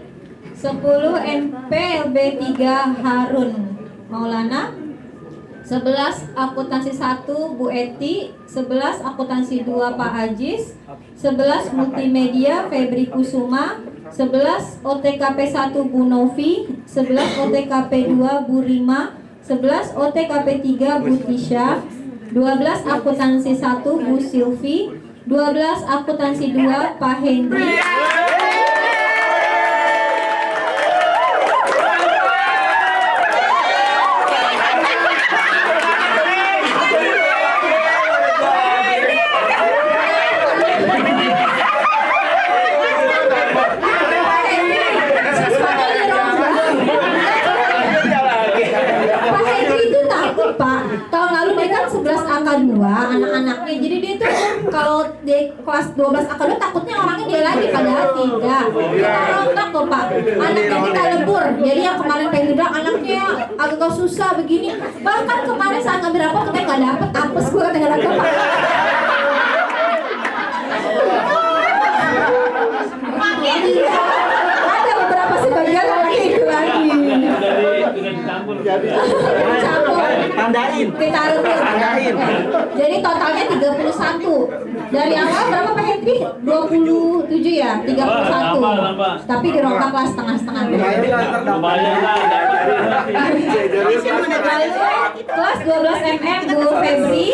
10 MPLB 3 Harun Maulana, 11 akuntansi 1 Bu Eti, 11 akuntansi 2 Pak Ajis, 11 multimedia Febri Kusuma, 11 OTKP 1 Bu Novi, 11 OTKP 2 Bu Rima, 11 OTKP 3 Bu Tisha, 12 akuntansi 1 Bu Silvi, 12 akuntansi 2 Pak Hendri. Pak Hendri itu takut Pak. Tahun lalu dia kan 11 angka 2 anak-anaknya. Jadi dia tuh kalau di kelas 12 angka 2 takutnya orangnya dia lagi, padahal tidak. Kita rontok kok Pak. Anaknya kita lebur. Jadi yang kemarin pengen bilang anaknya agak susah begini. Bahkan kemarin saat ngambil rapor kita nggak dapet apes gue kata nggak dapet Pak. Iya. Ada beberapa sebagian lagi itu lagi. Sudah dicampur. Campur. Tandain. Ditaruh tuh. Tandain. Jadi totalnya 31. Dari awal berapa Pak Hendri? 27 ya? 31. Nambah. Tapi dirombak lah setengah-setengah. Lumayan lah. Lalu kelas 12 MM Bu Febri,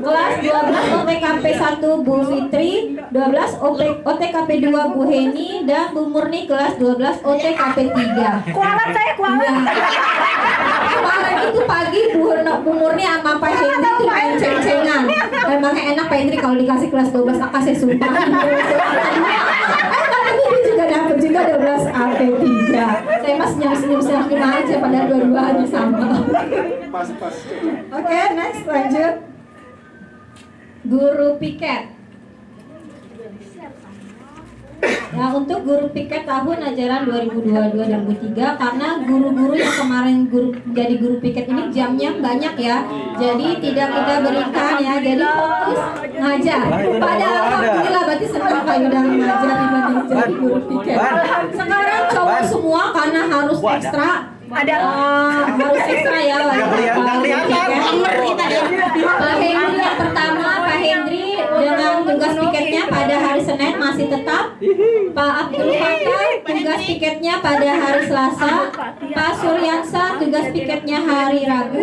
kelas 12 OTKP 1 Bu Fitri, 12 OTKP 2 Bu Heni, dan Bu Murni kelas 12 OTKP 3. Kualat saya, kualat. Kemarin itu pagi Bu Murni sama Pak Hendri tuh main ceng-cengan. Memangnya enak Pak Hendri kalau dikasih kelas 12 AK saya sumpah. Tapi dia juga dapat juga 12 AP 3. Saya mas senyum-senyum aja padahal dua-duanya sama. Oke, next lanjut. Guru piket. Nah, untuk guru piket tahun ajaran 2022-2023 karena guru-guru yang kemarin jadi guru piket ini jamnya banyak ya. Jadi tidak kita berikan ya. Jadi fokus ngajar. Padahal alhamdulillah berarti senang Pak Yuda mengajar dibanding jadi guru piket. Sekarang cowok semua karena harus ekstra harus ekstra ya. Pak Hendri yang pertama, Pak Hendri dengan tugas piketnya pada hari Senin masih tetap. Pak Abdul Fattah tugas piketnya pada hari Selasa. Pak Suryansa tugas piketnya hari Rabu.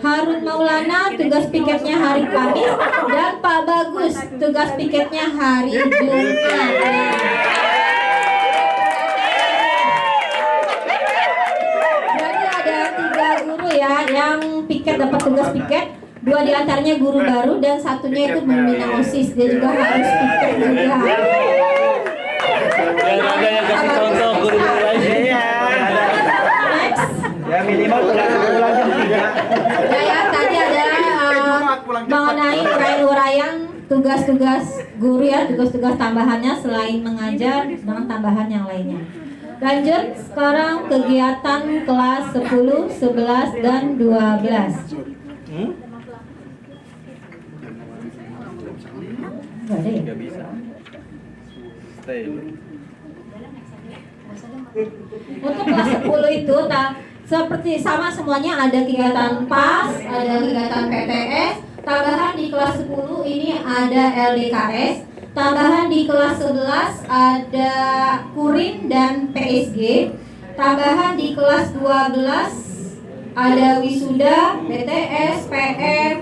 Harun Maulana tugas piketnya hari Kamis. Dan Pak Bagus tugas piketnya hari Jumat. Jadi ada 3 guru ya yang piket dapat tugas piket. 2 diantaranya guru baru dan satunya itu membina OSIS. Dia juga harus piket juga. Yang ada yang kasih contoh guru-guru lain. Iya. Next. Ya minimal pulang jam 3. Ya, tadi ada mengenai uraian tugas-tugas guru ya, tugas-tugas tambahannya selain mengajar dengan tambahan yang lainnya. Lanjut sekarang kegiatan kelas 10, 11, dan 12. Nggak ada ya? Nggak bisa. Stay. Untuk kelas 10 itu seperti sama semuanya, ada kegiatan PAS, ada kegiatan PTS. Tambahan di kelas 10 ini ada LDKS. Tambahan di kelas 11 ada Kurin dan PSG. Tambahan di kelas 12 ada wisuda, BTS, PM,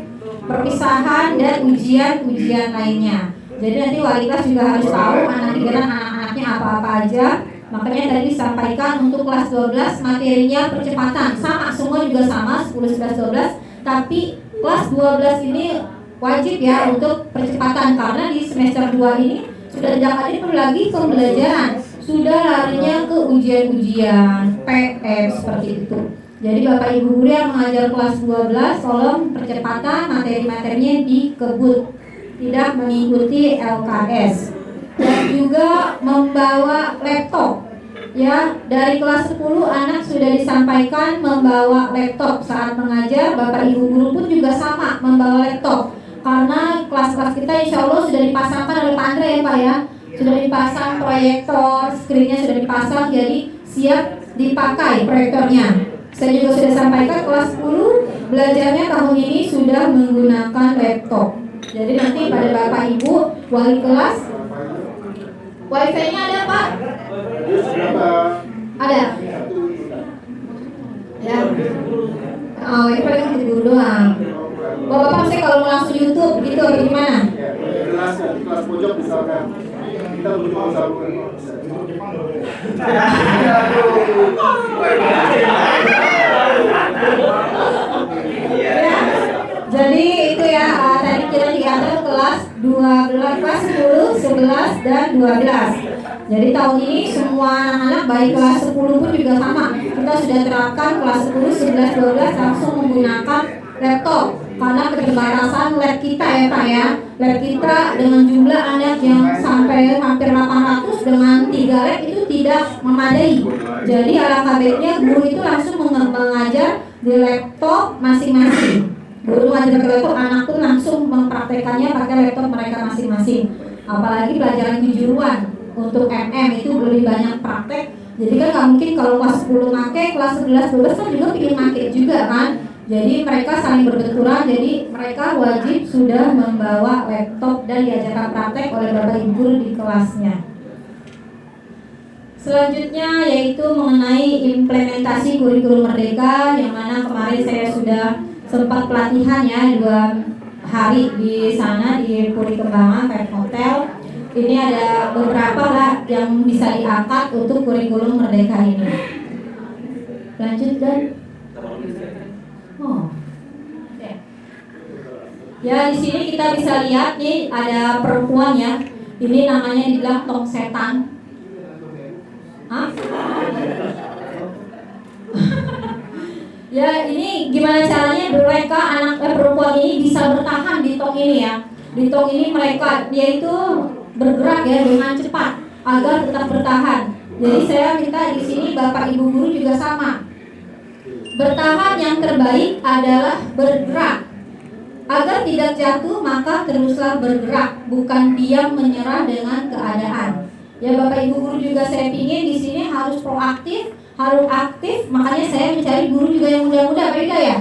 perpisahan, dan ujian-ujian lainnya. Jadi nanti wali kelas juga harus tahu anak-anaknya apa-apa aja. Makanya tadi disampaikan untuk kelas 12 materinya percepatan sama, semua juga sama 10, 11, 12. Tapi kelas 12 ini wajib ya untuk percepatan karena di semester 2 ini sudah tidak ada perlu lagi pembelajaran, sudah larinya ke ujian-ujian PM seperti itu. Jadi Bapak Ibu guru yang mengajar kelas 12 tolong percepatan materi-materinya dikebut, tidak mengikuti LKS. Dan juga membawa laptop. Ya, dari kelas 10 anak sudah disampaikan membawa laptop saat mengajar. Bapak Ibu guru pun juga sama membawa laptop. karena kelas-kelas kita insya Allah sudah dipasangkan oleh Pak Andre ya Pak ya, sudah dipasang proyektor, screennya sudah dipasang, jadi siap dipakai proyektornya. Saya juga sudah sampaikan kelas 10 belajarnya tahun ini sudah menggunakan laptop. Jadi nanti pada Bapak Ibu wali kelas, wifi-nya ada Pak? Ada. Ya. Oh, ini paling untuk guru doang. Bapak saya kalau mau langsung YouTube gitu atau gimana? Kelas pojok misalkan kita butuh sambungan. Ya. Jadi itu ya, tadi kita diatur kelas 12, kelas 10, 11 dan 12. Jadi tahun ini semua anak-anak baik kelas 10 pun juga sama. Kita sudah terapkan kelas 10, 11, 12 langsung menggunakan laptop. Karena keterbatasan lab kita ya Pak ya, lab kita dengan jumlah anak yang sampai hampir 800 dengan 3 lab itu tidak memadai. Jadi alangkah baiknya guru itu langsung mengajar di laptop masing-masing. Guru mengajar ke laptop, anak pun langsung mempraktekannya pakai laptop mereka masing-masing. Apalagi pelajaran kejuruan untuk MM itu lebih banyak praktek. Jadi kan nggak mungkin kalau kelas 10 make, kelas 11, 12 kan juga ingin make juga kan. Jadi mereka saling berbenturan, jadi mereka wajib sudah membawa laptop dan diajarkan praktek oleh Bapak Ibu guru di kelasnya. Selanjutnya yaitu mengenai implementasi kurikulum merdeka, yang mana kemarin saya sudah sempat pelatihan ya 2 hari di sana di Puri Kembangan Pet Hotel. Ini ada beberapa lah yang bisa diangkat untuk kurikulum merdeka ini. Lanjut dan ya di sini kita bisa lihat nih ada perempuan ya. Ini namanya dibilang tong setan. Hah? Ya ini gimana caranya mereka perempuan ini bisa bertahan di tong ini ya. Di tong ini mereka dia itu bergerak ya dengan cepat agar tetap bertahan. Jadi saya minta di sini Bapak Ibu guru juga sama. Bertahan yang terbaik adalah bergerak. Agar tidak jatuh maka teruslah bergerak, bukan diam menyerah dengan keadaan. Ya Bapak Ibu guru juga saya pingin di sini harus proaktif, harus aktif. Makanya saya mencari guru juga yang muda-muda, beda ya.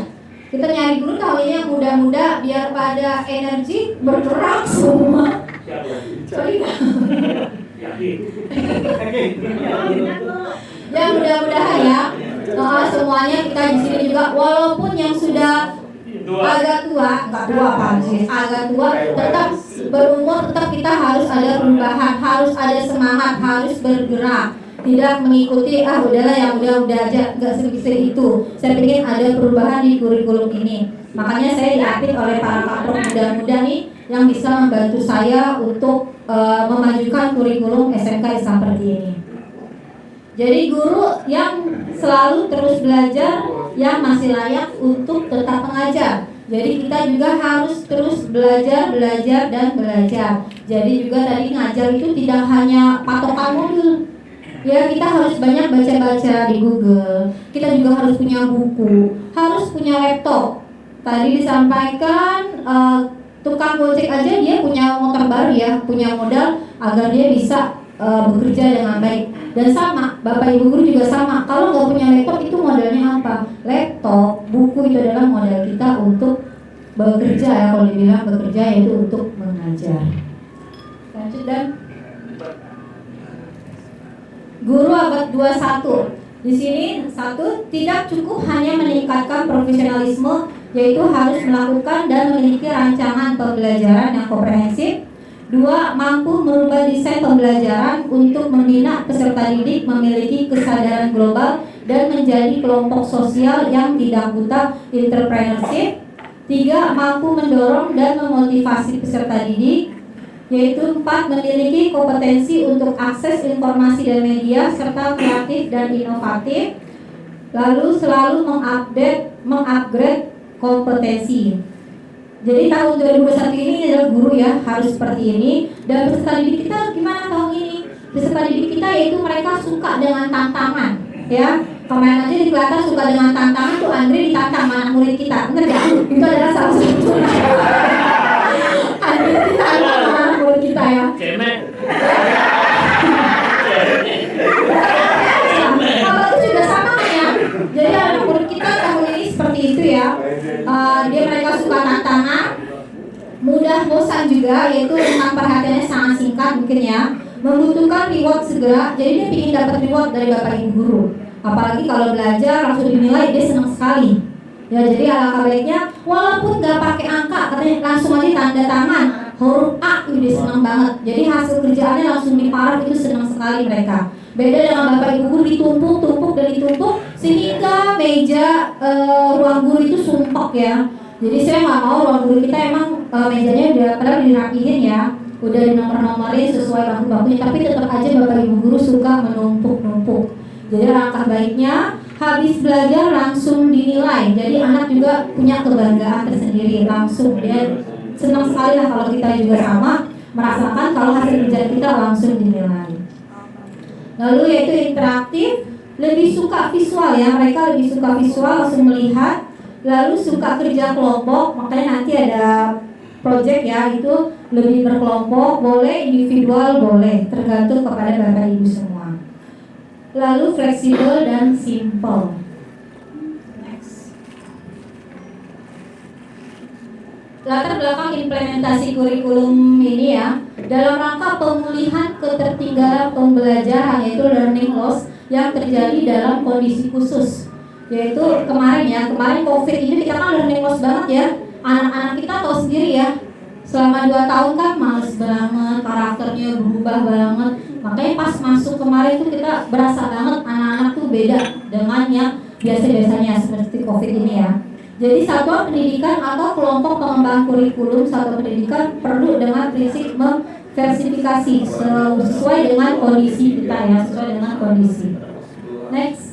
Kita nyari guru tahun ini yang muda-muda biar pada energi bergerak semua. Ya mudah-mudahan ya. Semuanya kita di sini juga walaupun yang sudah agak tua, nggak tua apa sih, agak tua tetap berumur, tetap kita harus ada perubahan, harus ada semangat, harus bergerak, tidak mengikuti udahlah yang udah aja, nggak sebisa itu. Saya ingin ada perubahan di kurikulum ini. Makanya saya diapit oleh para kaprok muda-muda nih yang bisa membantu saya untuk memajukan kurikulum SMK seperti ini. Jadi guru yang selalu terus belajar, yang masih layak untuk tetap mengajar. Jadi kita juga harus terus belajar dan belajar. Jadi juga tadi ngajar itu tidak hanya patokan modul. Ya kita harus banyak baca-baca di Google. Kita juga harus punya buku, harus punya laptop. Tadi disampaikan tukang gojek aja dia punya motor baru ya, punya modal agar dia bisa bekerja dengan baik. Dan sama, Bapak Ibu guru juga sama. Kalau nggak punya laptop itu modalnya apa? Laptop, buku itu adalah modal kita untuk bekerja ya. Kalau dibilang bekerja yaitu untuk mengajar. Lanjut dan guru abad 21. Di sini satu, tidak cukup hanya meningkatkan profesionalisme, yaitu harus melakukan dan memiliki rancangan pembelajaran yang komprehensif. 2. Mampu merubah desain pembelajaran untuk membina peserta didik memiliki kesadaran global dan menjadi kelompok sosial yang tidak buta entrepreneurship. 3. Mampu mendorong dan memotivasi peserta didik. Yaitu 4. Memiliki kompetensi untuk akses informasi dan media serta kreatif dan inovatif. Lalu selalu mengupgrade kompetensi. Jadi tahun 2021 ini adalah guru ya harus seperti ini. Dan peserta didik kita gimana tahun ini? Peserta didik kita yaitu mereka suka dengan tantangan ya. Kemarin aja di kelihatan suka dengan tantangan tuh Andre ditantang anak murid kita. Bener ya? Itu adalah salah satu mereka suka tantangan, mudah bosan juga, yaitu dengan perhatiannya sangat singkat mungkin ya, membutuhkan reward segera, jadi dia ingin dapat reward dari bapak ibu guru. Apalagi kalau belajar langsung dinilai, dia senang sekali. Ya, jadi alangkah baiknya walaupun nggak pakai angka, katanya langsung aja tanda tangan huruf A, dia senang banget. Jadi hasil kerjaannya langsung diparaf, itu senang sekali mereka. Beda dengan bapak ibu guru ditumpuk dan ditumpuk sehingga meja ruang guru itu sumpek ya. Jadi saya nggak mau ruang guru kita emang mejanya udah padahal dirapihin ya, udah dinomor-nomorin sesuai bangku-bangkunya, tapi tetap aja bapak ibu guru suka menumpuk-numpuk. Jadi langkah baiknya habis belajar langsung dinilai. Jadi anak juga punya kebanggaan tersendiri, langsung dia senang sekali lah kalau kita juga sama merasakan kalau hasil kerja kita langsung dinilai. Lalu yaitu interaktif, lebih suka visual ya, mereka lebih suka visual, langsung melihat. Lalu suka kerja kelompok, makanya nanti ada project ya, itu lebih berkelompok, boleh individual, boleh, tergantung kepada bapak ibu semua. Lalu fleksibel dan simple. Next. Latar belakang implementasi kurikulum ini ya, dalam rangka pemulihan ketertinggalan pembelajaran, yaitu learning loss yang terjadi dalam kondisi khusus. Yaitu kemarin COVID ini kita kan learning loss banget ya. Anak-anak kita tahu sendiri ya, selama 2 tahun kan males banget, karakternya berubah banget. Makanya pas masuk kemarin tuh kita berasa banget anak-anak tuh beda dengan yang biasa-biasanya seperti COVID ini ya. Jadi satuan pendidikan atau kelompok pengembangan kurikulum satuan pendidikan perlu dengan prinsip memversifikasi sesuai dengan kondisi kita ya, sesuai dengan kondisi. Next.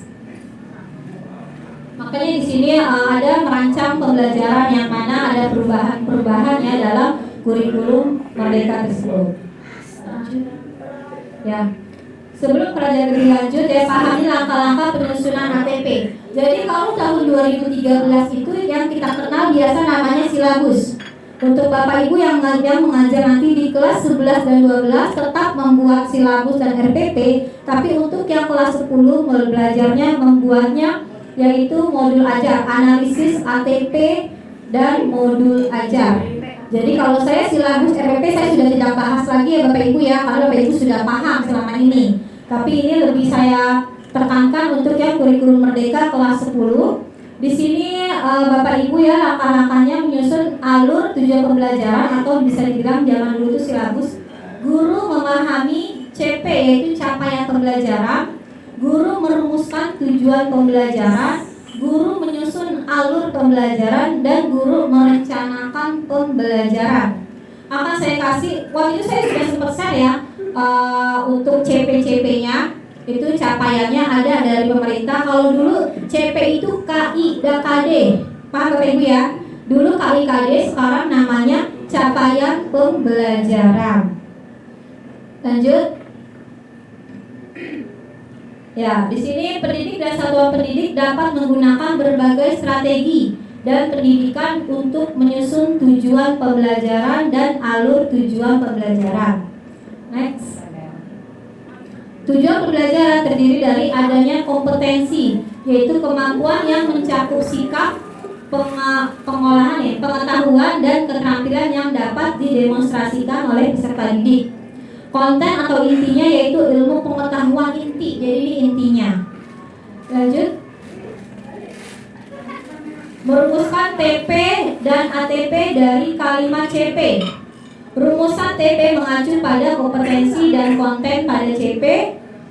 Makanya di sini ada merancang pembelajaran yang mana ada perubahan ya dalam kurikulum Merdeka tersebut. Ya, sebelum pelajaran lebih lanjut ya, pahami langkah-langkah penyusunan ATP. Jadi kalau tahun 2013 itu yang kita kenal biasa namanya silabus. Untuk bapak ibu yang mengajar nanti di kelas 11 dan 12 tetap membuat silabus dan RPP. Tapi untuk yang kelas 10 belajarnya membuatnya yaitu modul ajar, analisis ATP dan modul ajar. Jadi kalau saya silabus RPP saya sudah tidak bahas lagi ya Bapak Ibu ya, karena Bapak Ibu sudah paham selama ini. Tapi ini lebih saya tekankan untuk yang kurikulum Merdeka kelas 10. Di sini Bapak Ibu ya, langkah-langkahnya menyusun alur tujuan pembelajaran atau bisa dibilang zaman dulu itu silabus. Guru memahami CP yaitu capaian pembelajaran. Guru merumuskan tujuan pembelajaran, guru menyusun alur pembelajaran, dan guru merencanakan pembelajaran. Akan saya kasih, waktu itu saya sudah sempat share ya, untuk CP-CP-nya, itu capaiannya ada dari pemerintah. Kalau dulu CP itu KI dan KD, paham Bapak Ibu ya? Dulu KI KD, sekarang namanya capaian pembelajaran. Lanjut. Ya, di sini pendidik dan satuan pendidik dapat menggunakan berbagai strategi dan pendidikan untuk menyusun tujuan pembelajaran dan alur tujuan pembelajaran. Next. Tujuan pembelajaran terdiri dari adanya kompetensi, yaitu kemampuan yang mencakup sikap, pengolahan, pengetahuan dan keterampilan yang dapat didemonstrasikan oleh peserta didik. Konten atau intinya yaitu ilmu pengetahuan inti, jadi ini intinya. Lanjut. Merumuskan TP dan ATP dari kalimat CP. Rumusan TP mengacu pada kompetensi dan konten pada CP.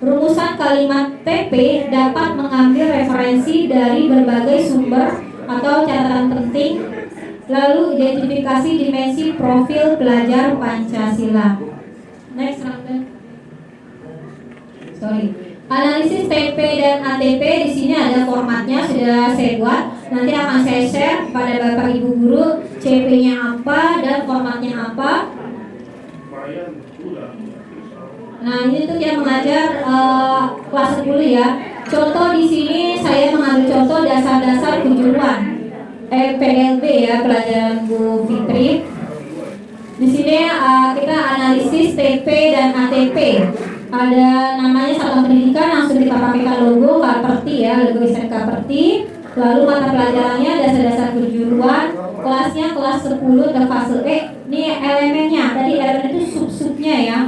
Rumusan kalimat TP dapat mengambil referensi dari berbagai sumber atau catatan penting. Lalu identifikasi dimensi profil pelajar Pancasila. Next, sorry. Analisis TP dan ATP di sini ada formatnya sudah saya buat. Nanti akan saya share pada Bapak Ibu guru CP-nya apa dan formatnya apa. Nah, ini untuk yang mengajar kelas 10 ya. Contoh di sini saya mengambil contoh dasar-dasar kejuruan PLB ya, pelajaran Bu Fitri. Di sini kita analisis TP dan ATP. Ada namanya satuan pendidikan, langsung kita pakaikan logo Kaperti ya, logo SMK Kaperti. Lalu mata pelajarannya dasar-dasar kejuruan, kelasnya kelas 10 terfase E. Ini elemennya, tadi elemen itu sub-subnya ya.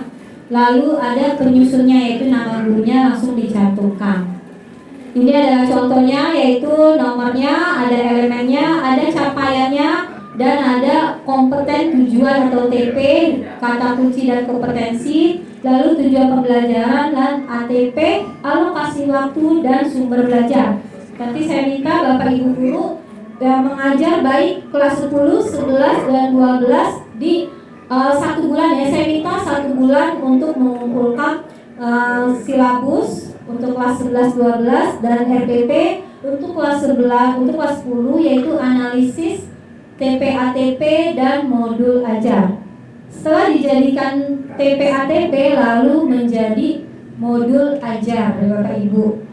Lalu ada penyusunnya yaitu nama gurunya langsung dicantumkan. Ini adalah contohnya yaitu nomornya, ada elemennya, ada capaiannya, dan ada kompeten tujuan atau TP, kata kunci dan kompetensi, lalu tujuan pembelajaran dan ATP, alokasi waktu dan sumber belajar. Nanti saya minta Bapak Ibu guru mengajar baik kelas 10, 11, dan 12 di 1 bulan ya. Saya minta 1 bulan untuk mengumpulkan silabus untuk kelas 11, 12 dan RPP untuk kelas 11, untuk kelas 10 yaitu analisis, TP-ATP dan modul ajar. Setelah dijadikan TP-ATP lalu menjadi modul ajar Bapak Ibu.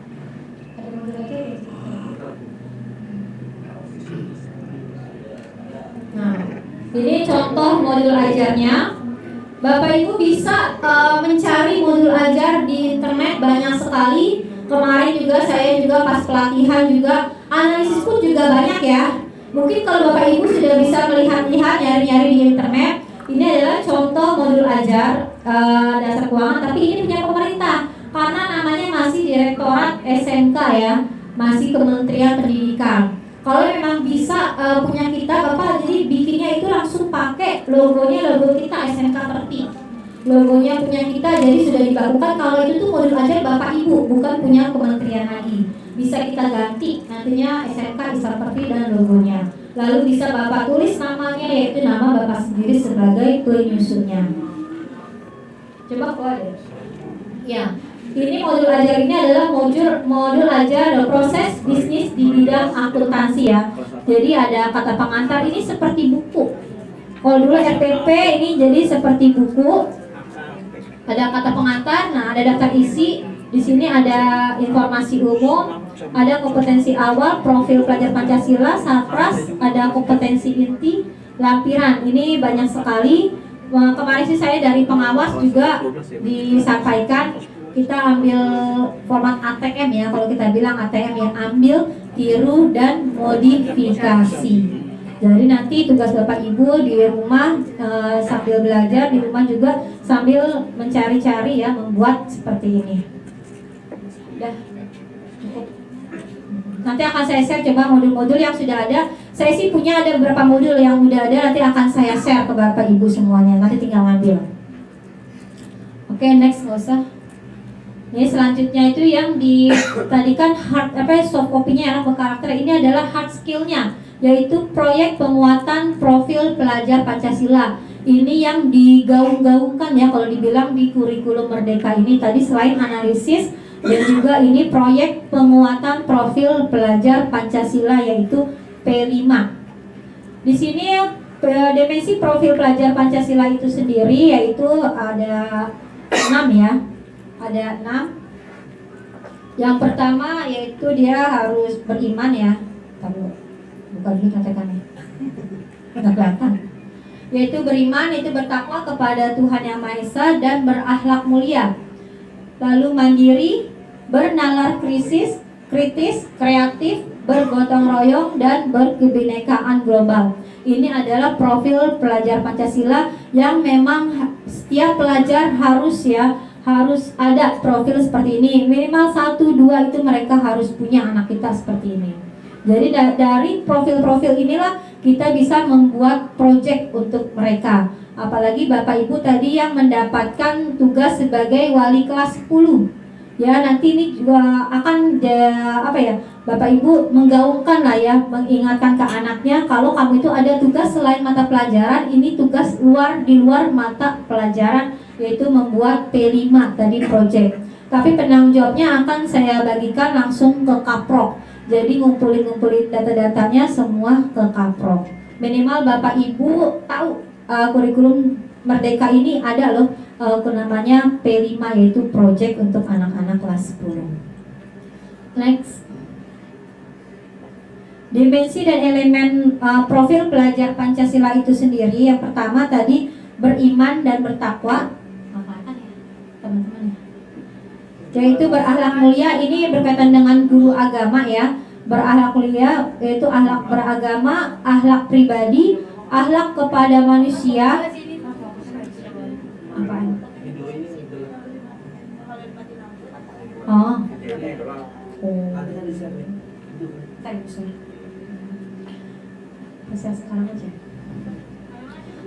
Nah, ini contoh modul ajarnya. Bapak Ibu bisa mencari modul ajar di internet banyak sekali. Kemarin juga saya juga pas pelatihan juga analisis pun juga banyak ya. Mungkin kalau Bapak Ibu sudah bisa melihat-lihat nyari-nyari di internet, ini adalah contoh modul ajar dasar keuangan, tapi ini punya pemerintah karena namanya masih Direktorat SMK ya, masih Kementerian Pendidikan. Kalau memang bisa punya kita Bapak, jadi bikinnya itu langsung pakai logonya, logo kita SMK Tertib. Logonya punya kita, jadi sudah dibakukan. Kalau itu tuh modul ajar Bapak Ibu, bukan punya kementerian lagi. Bisa kita ganti nantinya SMK Tertib dan logonya. Lalu bisa Bapak tulis namanya, yaitu nama Bapak sendiri sebagai penyusunnya. Coba keluar deh. Ya. Ini modul ajar ini adalah modul ajar proses bisnis di bidang akuntansi ya. Jadi ada kata pengantar, ini seperti buku. Kalau dulu RPP ini jadi seperti buku. Ada kata pengantar, nah ada daftar isi. Di sini ada informasi umum, ada kompetensi awal, profil pelajar Pancasila, Sapras, ada kompetensi inti, lampiran. Ini banyak sekali. Kemarin sih saya dari pengawas juga disampaikan. Kita ambil format ATM ya, kalau kita bilang ATM ya, ambil, tiru, dan modifikasi. Jadi nanti tugas Bapak Ibu di rumah sambil belajar, di rumah juga sambil mencari-cari ya, membuat seperti ini. Udah, cukup. Nanti akan saya share coba modul-modul yang sudah ada. Saya sih punya ada beberapa modul yang udah ada, nanti akan saya share ke Bapak Ibu semuanya. Nanti tinggal ngambil. Oke, next, nggak usah. Ini selanjutnya itu yang di tadi kan hard soft copy-nya yang berkarakter, ini adalah hard skill-nya, yaitu proyek penguatan profil pelajar Pancasila. Ini yang digaung-gaungkan ya kalau dibilang di kurikulum Merdeka ini tadi, selain analisis dan juga ini proyek penguatan profil pelajar Pancasila yaitu P5. Di sini dimensi profil pelajar Pancasila itu sendiri yaitu ada 6 ya. Ada 6. Yang pertama yaitu dia harus beriman ya. Bukan dulu katakannya. Nggak kelihatan. Yaitu beriman, itu bertakwa kepada Tuhan Yang Maha Esa dan berakhlak mulia. Lalu mandiri, bernalar kritis, kreatif, bergotong royong dan berkebinekaan global. Ini adalah profil pelajar Pancasila yang memang setiap pelajar harus ada profil seperti ini. Minimal 1-2 itu mereka harus punya anak kita seperti ini. Jadi dari profil-profil inilah kita bisa membuat project untuk mereka. Apalagi Bapak Ibu tadi yang mendapatkan tugas sebagai wali kelas 10. Ya, nanti ini juga akan Bapak Ibu menggaungkan lah ya, mengingatkan ke anaknya kalau kamu itu ada tugas selain mata pelajaran, ini tugas di luar mata pelajaran, yaitu membuat P5 tadi project. Tapi penanggung jawabnya akan saya bagikan langsung ke Kaprok. Jadi ngumpulin data-datanya semua ke Kaprok. Minimal Bapak Ibu tahu kurikulum Merdeka ini ada loh namanya P5 yaitu project untuk anak-anak kelas 10. Next. Dimensi dan elemen profil pelajar Pancasila itu sendiri, yang pertama tadi beriman dan bertakwa, teman-teman, yaitu berakhlak mulia. Ini berkaitan dengan guru agama ya. berakhlak mulia, yaitu akhlak beragama, akhlak pribadi, akhlak kepada manusia. Apaan? Oh. Bisa sekarang aja.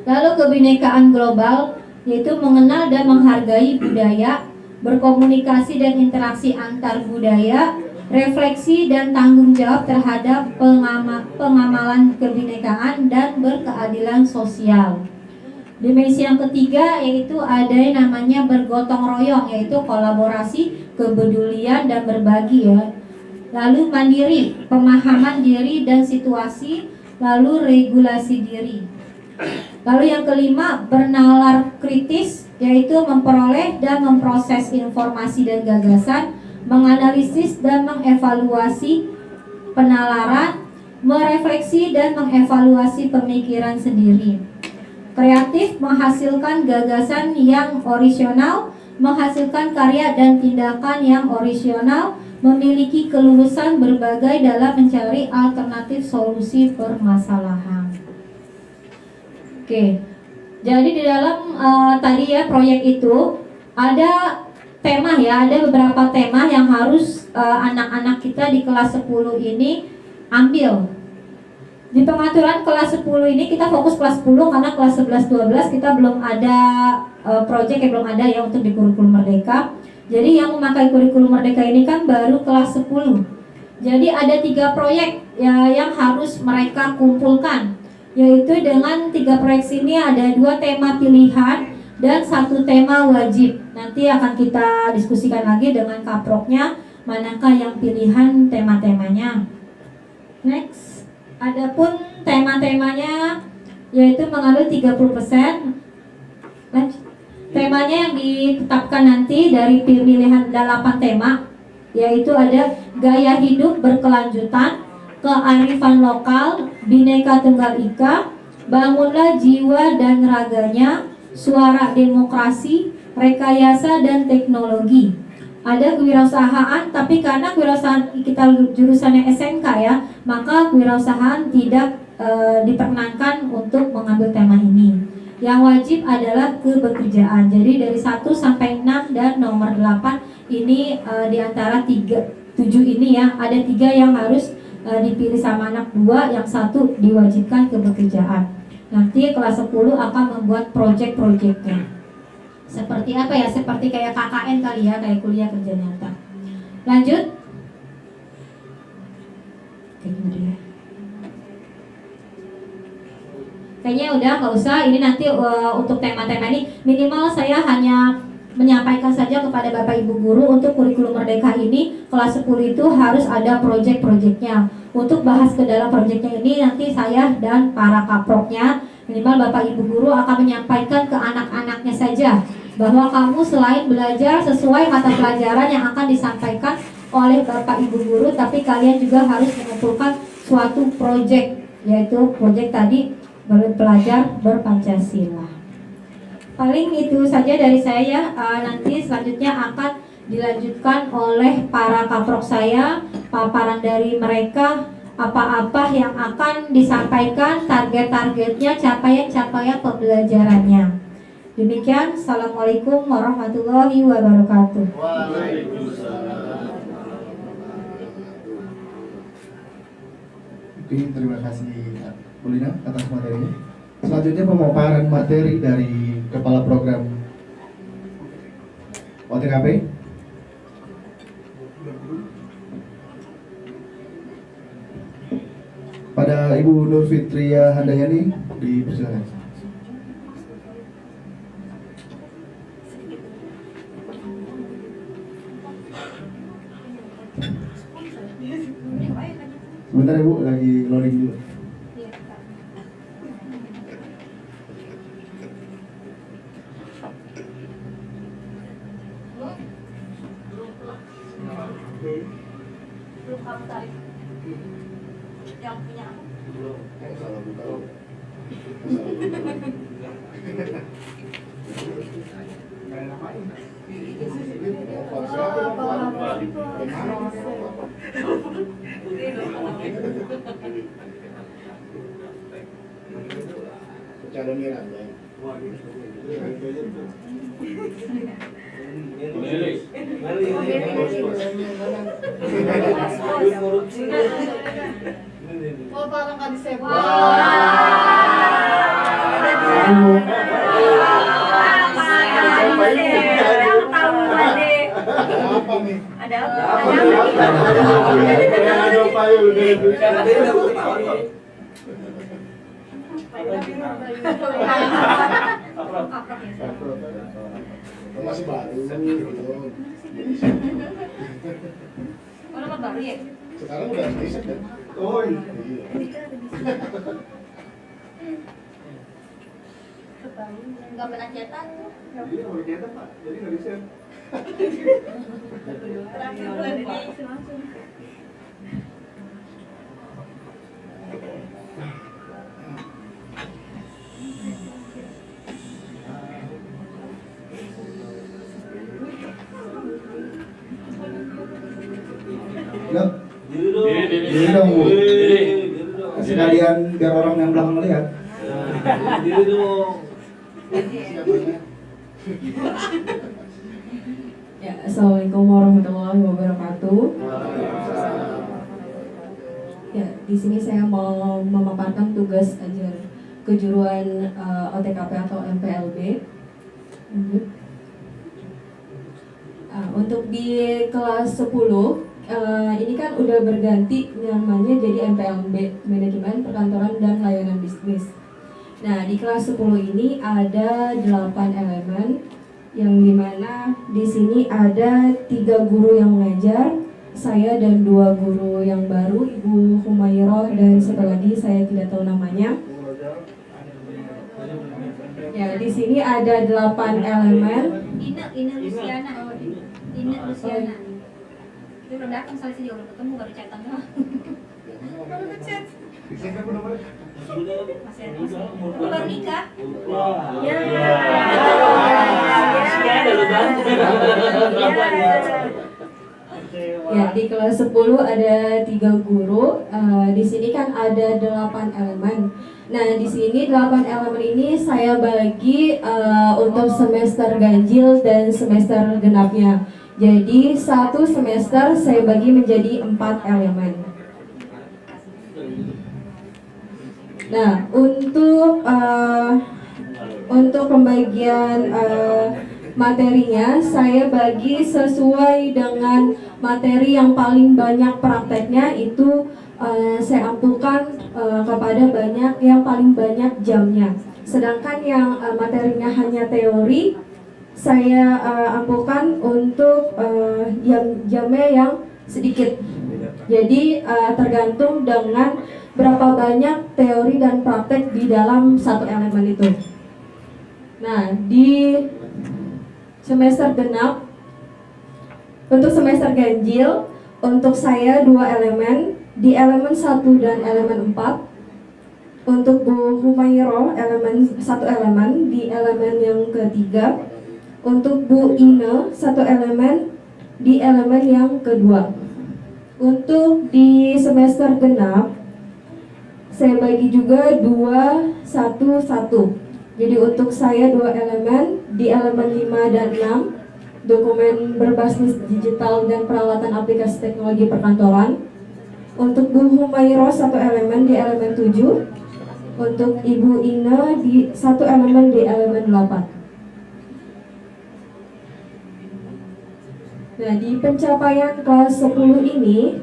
Lalu kebinekaan global, yaitu mengenal dan menghargai budaya, berkomunikasi dan interaksi antar budaya, refleksi dan tanggung jawab terhadap pengamalan kebinekaan dan berkeadilan sosial. Dimensi yang ketiga yaitu ada yang namanya bergotong royong, yaitu kolaborasi, kepedulian dan berbagi ya. Lalu mandiri, pemahaman diri dan situasi, lalu regulasi diri. Lalu yang kelima bernalar kritis, yaitu memperoleh dan memproses informasi dan gagasan, menganalisis dan mengevaluasi penalaran, merefleksi dan mengevaluasi pemikiran sendiri. Kreatif, menghasilkan gagasan yang orisinal, menghasilkan karya dan tindakan yang orisinal, memiliki kelulusan berbagai dalam mencari alternatif solusi permasalahan. Oke, jadi di dalam tadi ya proyek itu ada tema ya, ada beberapa tema yang harus anak-anak kita di kelas 10 ini ambil. Di pengaturan kelas 10 ini kita fokus kelas 10 karena kelas 11-12 kita belum ada proyek yang belum ada ya untuk di kurikulum merdeka. Jadi yang memakai kurikulum merdeka ini kan baru kelas 10. Jadi ada 3 proyek ya yang harus mereka kumpulkan, yaitu dengan 3 proyek ini ada 2 tema pilihan dan 1 tema wajib. Nanti akan kita diskusikan lagi dengan kaproknya manakah yang pilihan tema-temanya. Next. Adapun tema-temanya yaitu mengambil 30%. Temanya yang ditetapkan nanti dari pemilihan 8 tema, yaitu ada gaya hidup berkelanjutan, kearifan lokal, Bhinneka Tunggal Ika, bangunlah jiwa dan raganya, suara demokrasi, rekayasa dan teknologi. Ada kewirausahaan, tapi karena kewirausahaan kita jurusannya SMK ya, maka kewirausahaan tidak diperkenankan untuk mengambil tema ini. Yang wajib adalah kebekerjaan. Jadi dari 1 sampai 6 dan nomor 8 ini di antara 7 ini ya, ada 3 yang harus dipilih sama anak, 2 yang 1 diwajibkan kebekerjaan. Nanti kelas 10 akan membuat project-projectnya. Seperti apa ya? Seperti kayak KKN kali ya, kayak kuliah kerja nyata. Lanjut. Kayaknya udah nggak usah. Ini nanti untuk tema-tema ini minimal saya hanya menyampaikan saja kepada Bapak Ibu guru untuk kurikulum merdeka ini kelas 10 itu harus ada project-projectnya. Untuk bahas ke dalam projectnya ini nanti saya dan para kaproknya minimal Bapak Ibu guru akan menyampaikan ke anak-anaknya saja bahwa kamu selain belajar sesuai mata pelajaran yang akan disampaikan oleh Bapak Ibu guru, tapi kalian juga harus mengumpulkan suatu project, yaitu project tadi belajar berpancasila. Paling itu saja dari saya. Nanti selanjutnya akan dilanjutkan oleh para kaprok saya, paparan dari mereka apa-apa yang akan disampaikan, target-targetnya, capaian-capaian pembelajarannya. Demikian, Assalamualaikum warahmatullahi wabarakatuh. Oke, terima kasih Bu Lina atas materinya. Selanjutnya pemaparan materi dari Kepala Program OTKP. Pada Ibu Nur Fitria Handayani, dipersilakan. Sebentar Ibu, lagi loading dulu. Belum kamu tarik. Yang punya aku. Oh, parang kadisebo. Ada apa? Masih baru. Oh, nomor baru ya? Sekarang udah riset kan? Oh iya. Nggak pernah cetak. Iya, mau cetak Pak. Jadi nggak riset. Terakhir bulan ini langsung. Yuk, Diri diri dong Bu. Diri. Sekalian biar orang yang belakang melihat. Diri dong. Ya, Assalamualaikum warahmatullahi wabarakatuh. Ya, di sini saya mau memaparkan tugas ajar kejuruan OTKP atau MPLB. Untuk di kelas 10 ini kan udah berganti namanya jadi MPLB, Manajemen Perkantoran dan Layanan Bisnis. Nah, di kelas 10 ini ada 8 elemen yang dimana di sini ada 3 guru yang mengajar, saya dan 2 guru yang baru, Ibu Humayroh dan satu lagi saya tidak tahu namanya. Ya, di sini ada 8 elemen. Ina Luciana. Ina Luciana. Itu belum datang, soalnya sih juga belum ketemu, baru chatan doang. Baru ngechat. Masih ada. Baru nikah. Ya. Ada lu Bang. Ya, di kelas 10 ada 3 guru. Di sini kan ada 8 elemen. Nah, di sini 8 elemen ini saya bagi untuk semester ganjil dan semester genapnya. Jadi satu semester saya bagi menjadi 4 elemen. Nah, untuk pembagian materinya saya bagi sesuai dengan materi yang paling banyak prakteknya itu saya ampuhkan kepada yang paling banyak jamnya. Sedangkan yang materinya hanya teori saya ampuhkan untuk jamnya yang sedikit. Jadi tergantung dengan berapa banyak teori dan praktek di dalam satu elemen itu. Nah, di semester genap, untuk semester ganjil, untuk saya 2 elemen, di elemen 1 dan elemen 4. Untuk Bu Humayroh, elemen 1 elemen, di elemen yang ketiga. Untuk Bu Ine, 1 elemen, di elemen yang kedua. Untuk di semester genap, saya bagi juga 2, 1, 1. Jadi untuk saya 2 elemen, di elemen 5 dan 6, dokumen berbasis digital dan peralatan aplikasi teknologi perkantoran. Untuk Bu Humayroh 1 elemen di elemen 7. Untuk Ibu Ina di 1 elemen di elemen 8. Nah, di pencapaian kelas 10 ini,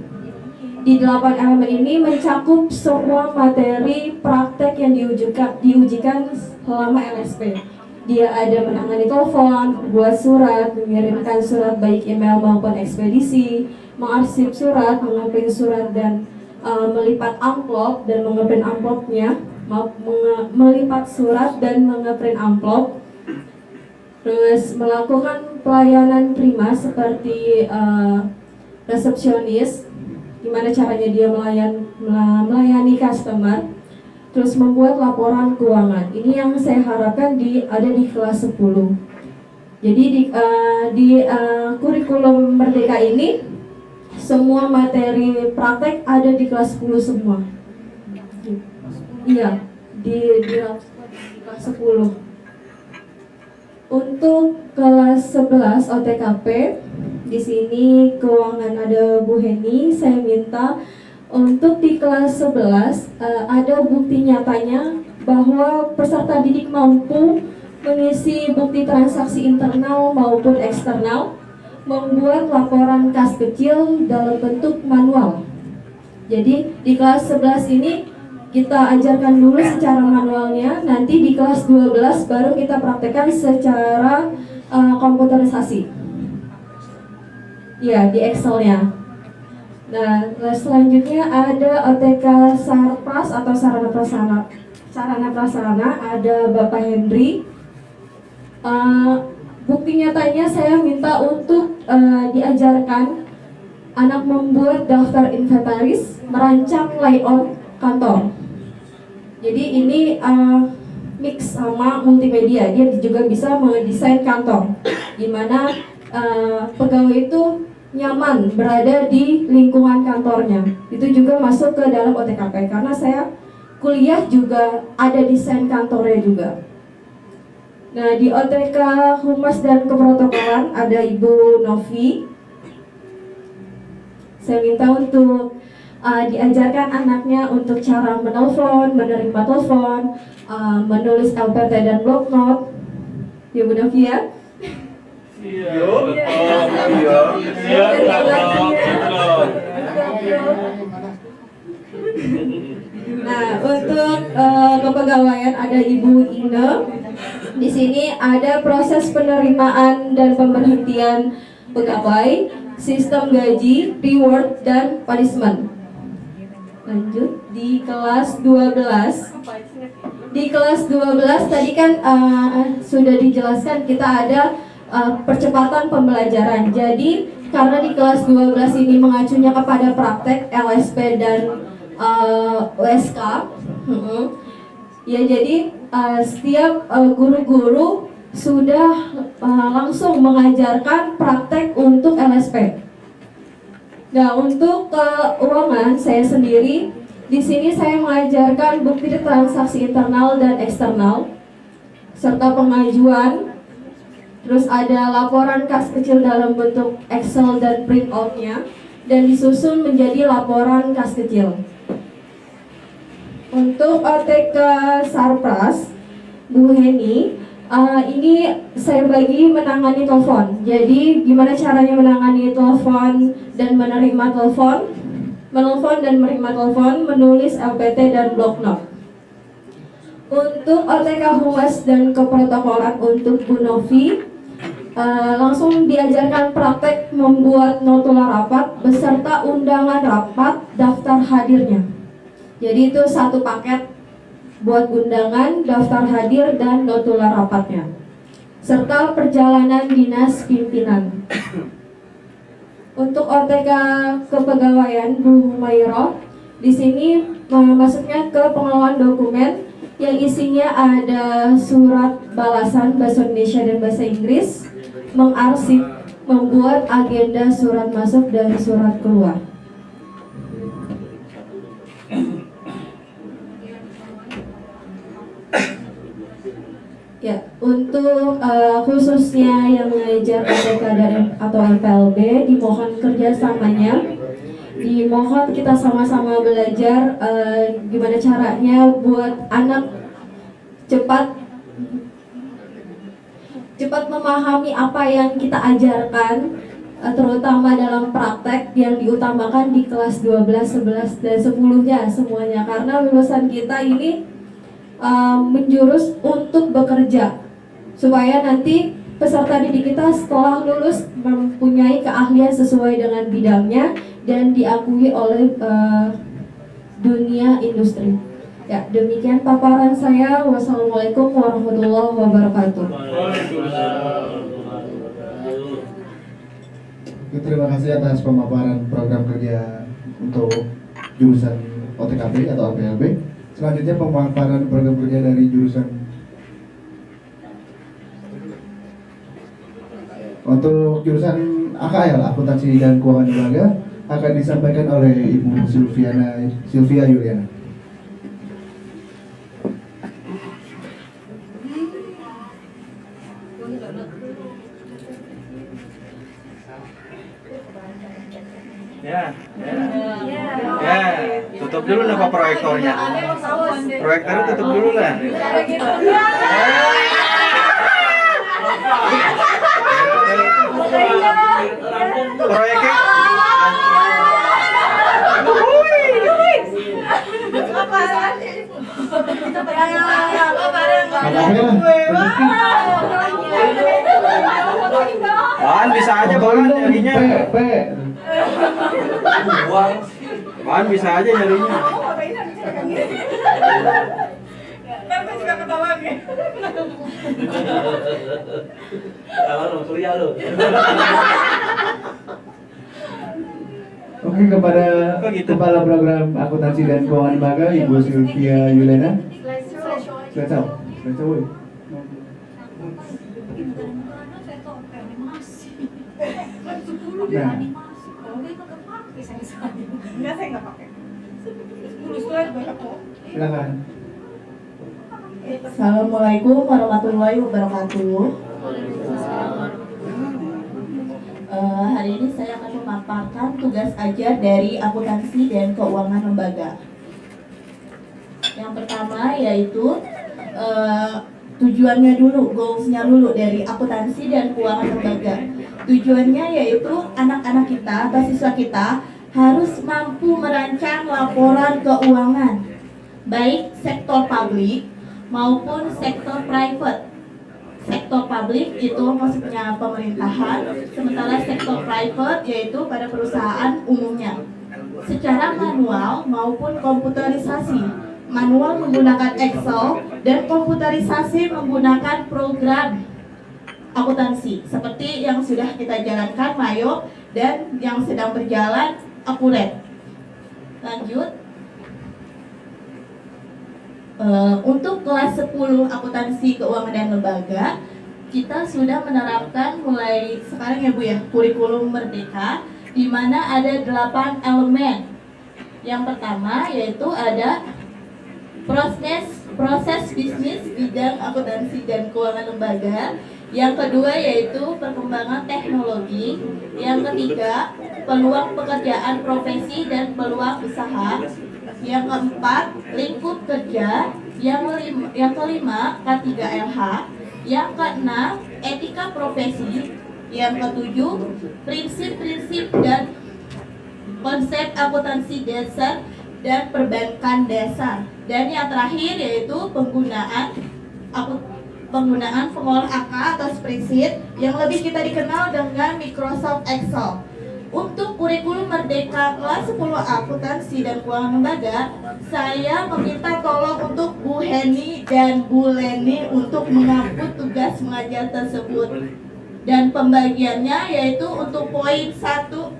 di 8 elemen ini mencakup semua materi praktek yang diujikan selama LSP. Dia ada menangani telepon, buat surat, mengirimkan surat baik email maupun ekspedisi, mengarsip surat, mengeprint surat dan melipat amplop dan mengeprint amplopnya, melipat surat dan mengeprint amplop. Terus melakukan pelayanan prima seperti resepsionis, gimana caranya dia melayani customer. Terus membuat laporan keuangan. Ini yang saya harapkan ada di kelas 10. Jadi di kurikulum Merdeka ini semua materi praktek ada di kelas 10 semua. Iya, di kelas 10. Untuk kelas 11 OTKP, di sini keuangan ada Bu Heni. Saya minta untuk di kelas 11 ada bukti nyatanya bahwa peserta didik mampu mengisi bukti transaksi internal maupun eksternal, membuat laporan kas kecil dalam bentuk manual. Jadi di kelas 11 ini kita ajarkan dulu secara manualnya, nanti di kelas 12 baru kita praktekkan secara komputerisasi. Ya, di Excel-nya. Nah, selanjutnya ada OTK Sarpras atau sarana prasarana, ada Bapak Hendri. Bukti nyatanya saya minta untuk diajarkan anak membuat daftar inventaris, merancang layout kantor. Jadi ini mix sama multimedia, dia juga bisa mendesain kantor, dimana pegawai itu nyaman berada di lingkungan kantornya. Itu juga masuk ke dalam OTKP, karena saya kuliah juga ada desain kantornya juga. Nah, di OTK Humas dan Keprotokolan ada Ibu Novi. Saya minta untuk diajarkan anaknya untuk cara menelpon, menerima telepon, menulis LPT dan block note. Ibu Novi ya. Nah, untuk kepegawaian ada Ibu Ine. Di sini ada proses penerimaan dan pemberhentian pegawai, sistem gaji, reward, dan punishment. Lanjut di kelas 12. Di kelas 12 tadi kan sudah dijelaskan kita ada percepatan pembelajaran. Jadi karena di kelas 12 ini mengacunya kepada praktek LSP dan USK, ya jadi setiap guru-guru sudah langsung mengajarkan praktek untuk LSP. Nah, untuk keuangan saya sendiri di sini saya mengajarkan bukti transaksi internal dan eksternal serta pengajuan. Terus ada laporan kas kecil dalam bentuk Excel dan print out-nya, dan disusun menjadi laporan kas kecil. Untuk OTK Sarpras, Bu Heni, ini saya bagi menangani telepon. Jadi gimana caranya menangani telepon dan menerima telepon, menelpon dan menerima telepon, menulis LPT dan block note. Untuk OTK Humas dan Keprotokolan untuk Bu Novi, langsung diajarkan praktek membuat notula rapat beserta undangan rapat daftar hadirnya. Jadi itu satu paket buat undangan, daftar hadir, dan notula rapatnya, serta perjalanan dinas pimpinan. Untuk OTK kepegawaian Bu Humayroh, di sini masuknya ke pengelolaan dokumen yang isinya ada surat balasan bahasa Indonesia dan bahasa Inggris, mengarsip, membuat agenda surat masuk dan surat keluar. Ya, untuk khususnya yang mengajar OTK dan atau MPLB, dimohon kerjasamanya, dimohon kita sama-sama belajar gimana caranya buat anak cepat memahami apa yang kita ajarkan, terutama dalam praktek yang diutamakan di kelas 12, 11, dan 10-nya semuanya, karena lulusan kita ini menjurus untuk bekerja, supaya nanti peserta didik kita setelah lulus mempunyai keahlian sesuai dengan bidangnya dan diakui oleh dunia industri. Ya, demikian paparan saya. Wassalamualaikum warahmatullahi wabarakatuh. Terima kasih atas pemaparan program kerja untuk jurusan OTKP atau APLB. Selanjutnya pemaparan program kerja dari jurusan untuk jurusan AKL, Akuntansi dan Keuangan Lembaga, akan disampaikan oleh Ibu Sylvia Yuliana. Ya. Tutup dulu lah Pak proyektornya. Proyektornya tutup dulu lah. Proyeknya. Bahan bisa aja bahan nyarinya. Bahan bisa aja nyarinya. Tapi juga ketawa nih. Oke, kepada Kok gitu? Kepala Program Akuntansi dan Keuangan Lembaga Ibu Sylvia Yulena. Slide show. Nah, Enggak, saya nggak pakai. 10 slide banyak kok. silakan. Assalamualaikum warahmatullahi wabarakatuh. Hari ini saya akan memaparkan tugas ajar dari akuntansi dan keuangan lembaga. Yang pertama yaitu tujuannya dulu, goalsnya dulu dari akuntansi dan keuangan lembaga. Tujuannya yaitu anak-anak kita atau siswa kita harus mampu merancang laporan keuangan, baik sektor publik maupun sektor private. Sektor publik itu maksudnya pemerintahan, sementara sektor private yaitu pada perusahaan umumnya. Secara manual maupun komputerisasi. Manual menggunakan Excel dan komputerisasi menggunakan program akuntansi seperti yang sudah kita jalankan Mayo dan yang sedang berjalan Akuret. Lanjut. Untuk kelas 10 akuntansi keuangan dan lembaga, kita sudah menerapkan mulai sekarang ya Bu ya, kurikulum merdeka, di mana ada 8 elemen. Yang pertama yaitu ada proses bisnis bidang akuntansi dan keuangan lembaga. Yang kedua yaitu perkembangan teknologi. Yang ketiga, peluang pekerjaan profesi dan peluang usaha. Yang keempat, lingkup kerja. Yang kelima, K3LH. Yang keenam, etika profesi. Yang ketujuh, prinsip-prinsip dan konsep akuntansi dasar dan perbankan dasar. Dan yang terakhir yaitu penggunaan pengolah angka atau spreadsheet yang lebih kita dikenal dengan Microsoft Excel. Untuk kurikulum merdeka kelas 10 akuntansi dan keuangan lembaga, saya meminta tolong untuk Bu Heni dan Bu Leni untuk mengampu tugas mengajar tersebut. Dan pembagiannya yaitu untuk poin 1.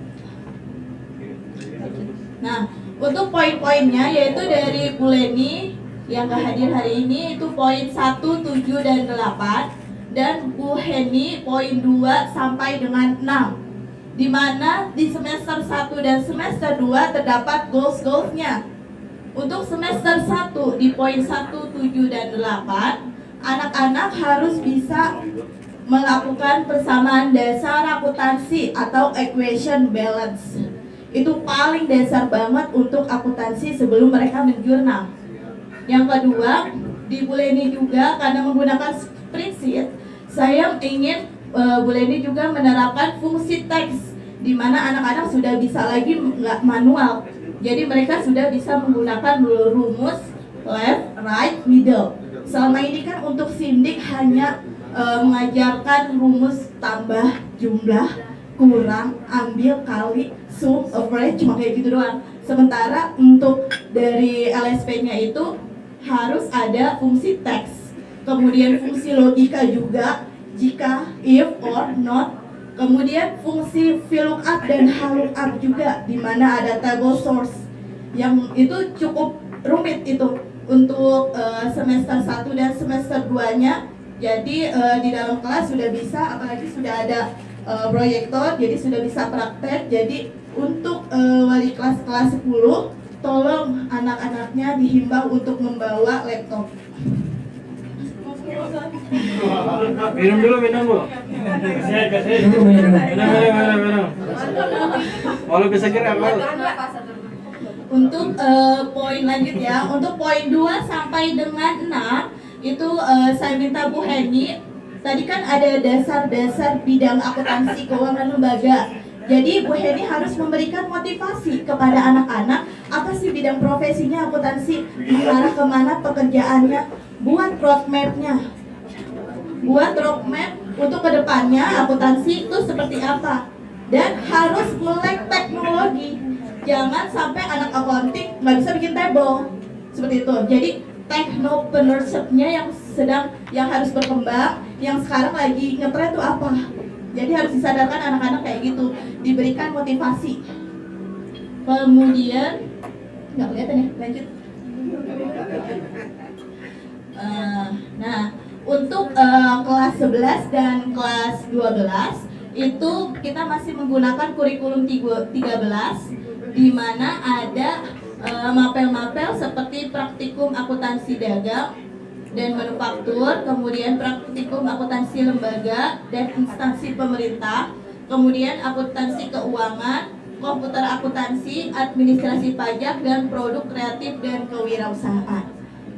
Nah, untuk poin-poinnya yaitu dari Bu Leni yang gak hadir hari ini itu poin 1, 7, dan 8. Dan Bu Heni poin 2 sampai dengan 6. Di mana di semester 1 dan semester 2 terdapat goals-goalsnya. Untuk semester 1 di poin 1, 7, dan 8, anak-anak harus bisa melakukan persamaan dasar akuntansi atau equation balance. Itu paling dasar banget untuk akuntansi sebelum mereka menjurnal. Yang kedua, di Bu Leni juga karena menggunakan spreadsheet, saya ingin Bu Leni juga menerapkan fungsi teks, di mana anak-anak sudah bisa lagi nggak manual. Jadi mereka sudah bisa menggunakan rumus left, right, middle. Selama ini kan untuk sindik hanya mengajarkan rumus tambah, jumlah, kurang, ambil, kali, sum, average, cuma kayak gitu doang. Sementara untuk dari LSP-nya itu harus ada fungsi teks, kemudian fungsi logika juga, jika, if, or, not, kemudian fungsi VLOOKUP dan HLOOKUP juga, di mana ada table source, yang itu cukup rumit itu untuk semester 1 dan semester 2-nya. Jadi di dalam kelas sudah bisa, apalagi sudah ada proyektor, jadi sudah bisa praktek. Jadi untuk wali kelas 10, tolong anak-anaknya dihimbau untuk membawa laptop. Minum dulu, minum Bu. Minum. Walau bisa kira apa? Untuk poin lanjut ya, untuk poin 2 sampai dengan 6 itu saya minta Bu Heni. Tadi kan ada dasar-dasar bidang akuntansi keuangan lembaga. Jadi Bu Heni harus memberikan motivasi kepada anak-anak apa sih bidang profesinya akuntansi, mengarah kemana pekerjaannya, buat roadmap-nya. Buat roadmap untuk kedepannya akuntansi itu seperti apa. Dan harus melek teknologi. Jangan sampai anak accounting nggak bisa bikin table seperti itu. Jadi technopreneurship-nya yang harus berkembang, yang sekarang lagi ngetren itu apa. Jadi harus disadarkan anak-anak kayak gitu, diberikan motivasi. Kemudian nggak kelihatan ya, lanjut. Nah, untuk kelas 11 dan kelas 12 itu kita masih menggunakan kurikulum 13, di mana ada mapel-mapel seperti praktikum akuntansi dagang dan manufaktur, kemudian praktikum akuntansi lembaga dan instansi pemerintah, kemudian akuntansi keuangan, komputer akuntansi, administrasi pajak, dan produk kreatif dan kewirausahaan.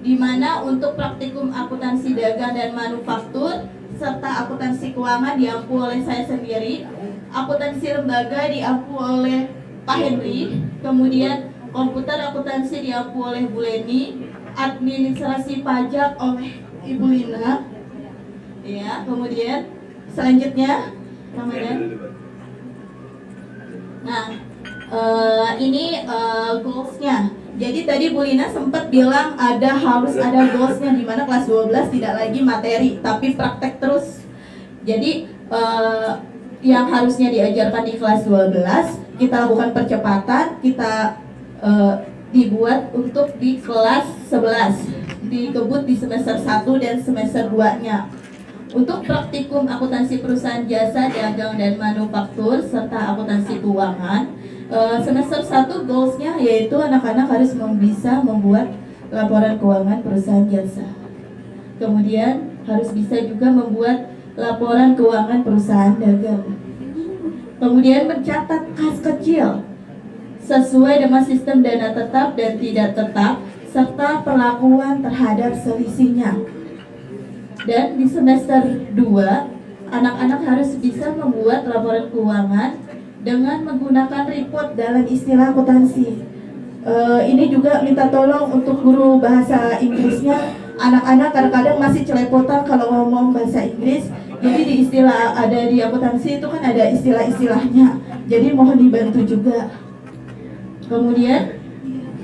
Di mana untuk praktikum akuntansi dagang dan manufaktur serta akuntansi keuangan diampu oleh saya sendiri, akuntansi lembaga diampu oleh Pak Henry, kemudian komputer akuntansi diampu oleh Bu Leni, administrasi pajak oleh Ibu Lina, ya. Kemudian selanjutnya Ramadan. Nah, ini goalsnya. Jadi tadi Bu Lina sempat bilang harus ada goalsnya, di mana kelas 12 tidak lagi materi tapi praktek terus. Jadi yang harusnya diajarkan di kelas 12 kita lakukan percepatan, kita dibuat untuk di kelas 11, dikebut di semester 1 dan semester 2-nya. Untuk praktikum akuntansi perusahaan jasa, dagang dan manufaktur serta akuntansi keuangan, semester 1 goalsnya yaitu anak-anak harus bisa membuat laporan keuangan perusahaan jasa. Kemudian harus bisa juga membuat laporan keuangan perusahaan dagang. Kemudian mencatat kas kecil sesuai dengan sistem dana tetap dan tidak tetap serta perlakuan terhadap selisihnya. Dan di semester 2 anak-anak harus bisa membuat laporan keuangan dengan menggunakan report dalam istilah akuntansi. Ini juga minta tolong untuk guru bahasa Inggrisnya. Anak-anak kadang-kadang masih celepotan kalau ngomong bahasa Inggris. Jadi di istilah ada di akuntansi itu kan ada istilah-istilahnya. Jadi mohon dibantu juga. Kemudian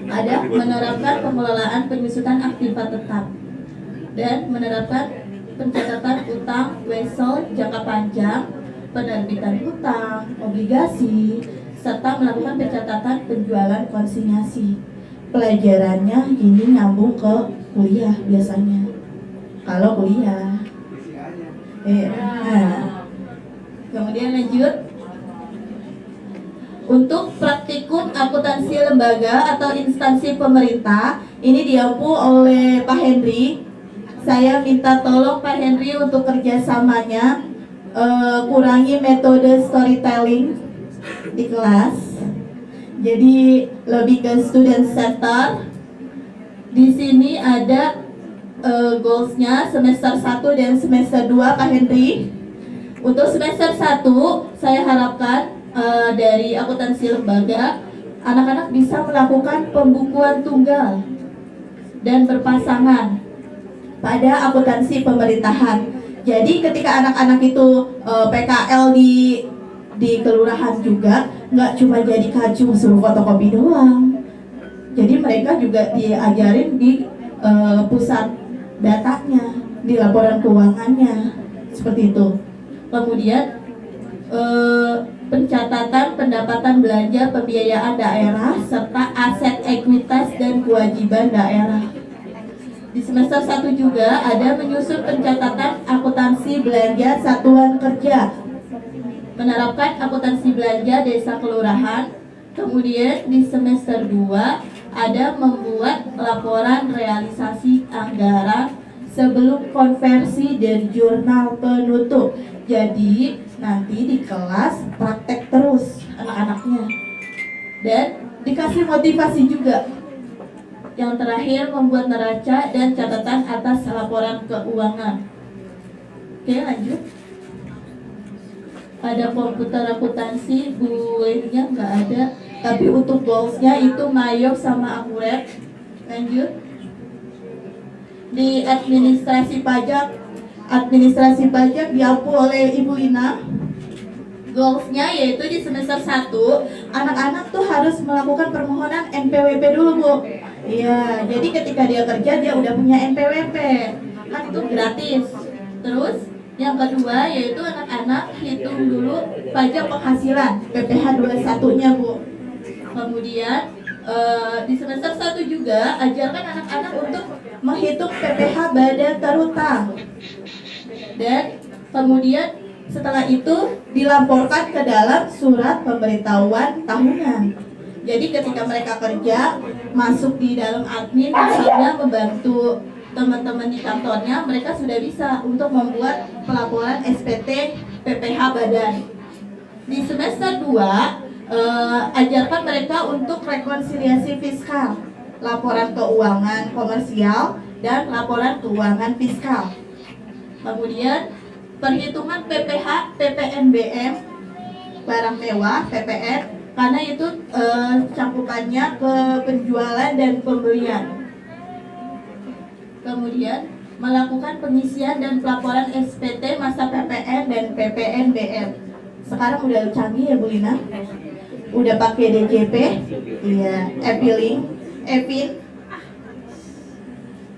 ada menerapkan pengelolaan penyusutan aktiva tetap dan menerapkan pencatatan utang wesel jangka panjang, penerbitan utang, obligasi, serta melakukan pencatatan penjualan konsinyasi. Pelajarannya ini nyambung ke kuliah biasanya. Kalau kuliah. Kemudian lanjut. Untuk praktikum akuntansi lembaga atau instansi pemerintah, ini diampu oleh Pak Henry. Saya minta tolong Pak Henry untuk kerjasamanya, kurangi metode storytelling di kelas. Jadi lebih ke student center. Di sini ada goalsnya semester 1 dan semester 2 Pak Henry. Untuk semester 1 saya harapkan dari akuntansi lembaga, anak-anak bisa melakukan pembukuan tunggal dan berpasangan pada akuntansi pemerintahan. Jadi ketika anak-anak itu PKL di kelurahan juga, nggak cuma jadi kacung suruh fotokopi doang. Jadi mereka juga diajarin di pusat datanya, di laporan keuangannya, seperti itu. Kemudian pencatatan pendapatan belanja pembiayaan daerah serta aset ekuitas dan kewajiban daerah. Di semester 1 juga ada menyusun pencatatan akuntansi belanja satuan kerja, menerapkan akuntansi belanja desa kelurahan. Kemudian di semester 2 ada membuat laporan realisasi anggaran sebelum konversi dan jurnal penutup. Jadi nanti di kelas praktek terus anak-anaknya. Dan dikasih motivasi juga. Yang terakhir membuat neraca dan catatan atas laporan keuangan. Oke, lanjut. Ada komputer akuntansi, Bu Lenia nggak ada. Tapi untuk goalsnya itu mayop sama akurat. Lanjut. Di administrasi pajak diampu oleh Ibu Lina. Goalsnya yaitu di semester 1 anak-anak tuh harus melakukan permohonan NPWP dulu, Bu. Iya, jadi ketika dia kerja dia udah punya NPWP, kan itu gratis. Terus yang kedua yaitu anak-anak hitung dulu pajak penghasilan PPh 21-nya, Bu. Kemudian di semester 1 juga ajarkan anak-anak untuk menghitung PPh badan terutang. Dan kemudian setelah itu dilaporkan ke dalam surat pemberitahuan tahunan. Jadi ketika mereka kerja, masuk di dalam admin, misalnya membantu teman-teman di kantornya, mereka sudah bisa untuk membuat pelaporan SPT PPh badan. Di semester 2, ajarkan mereka untuk rekonsiliasi fiskal, laporan keuangan komersial, dan laporan keuangan fiskal. Kemudian perhitungan PPh, PPNBM, barang mewah, PPN, karena itu cakupannya ke penjualan dan pembelian. Kemudian melakukan pengisian dan pelaporan SPT masa PPN dan PPNBM. Sekarang udah canggih ya Bu Lina, udah pakai DJP, iya, Epilink, Epin.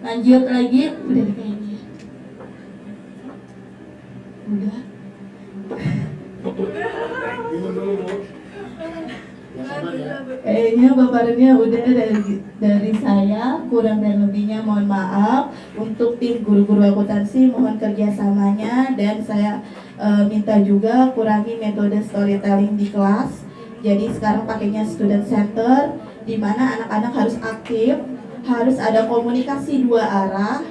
Lanjut lagi, udah kayaknya. Udah. Kayaknya paparannya udah dari saya, kurang dan lebihnya mohon maaf. Untuk tim guru-guru akuntansi mohon kerjasamanya, dan saya minta juga kurangi metode storytelling di kelas. Jadi sekarang pakainya student center, di mana anak-anak harus aktif, harus ada komunikasi dua arah.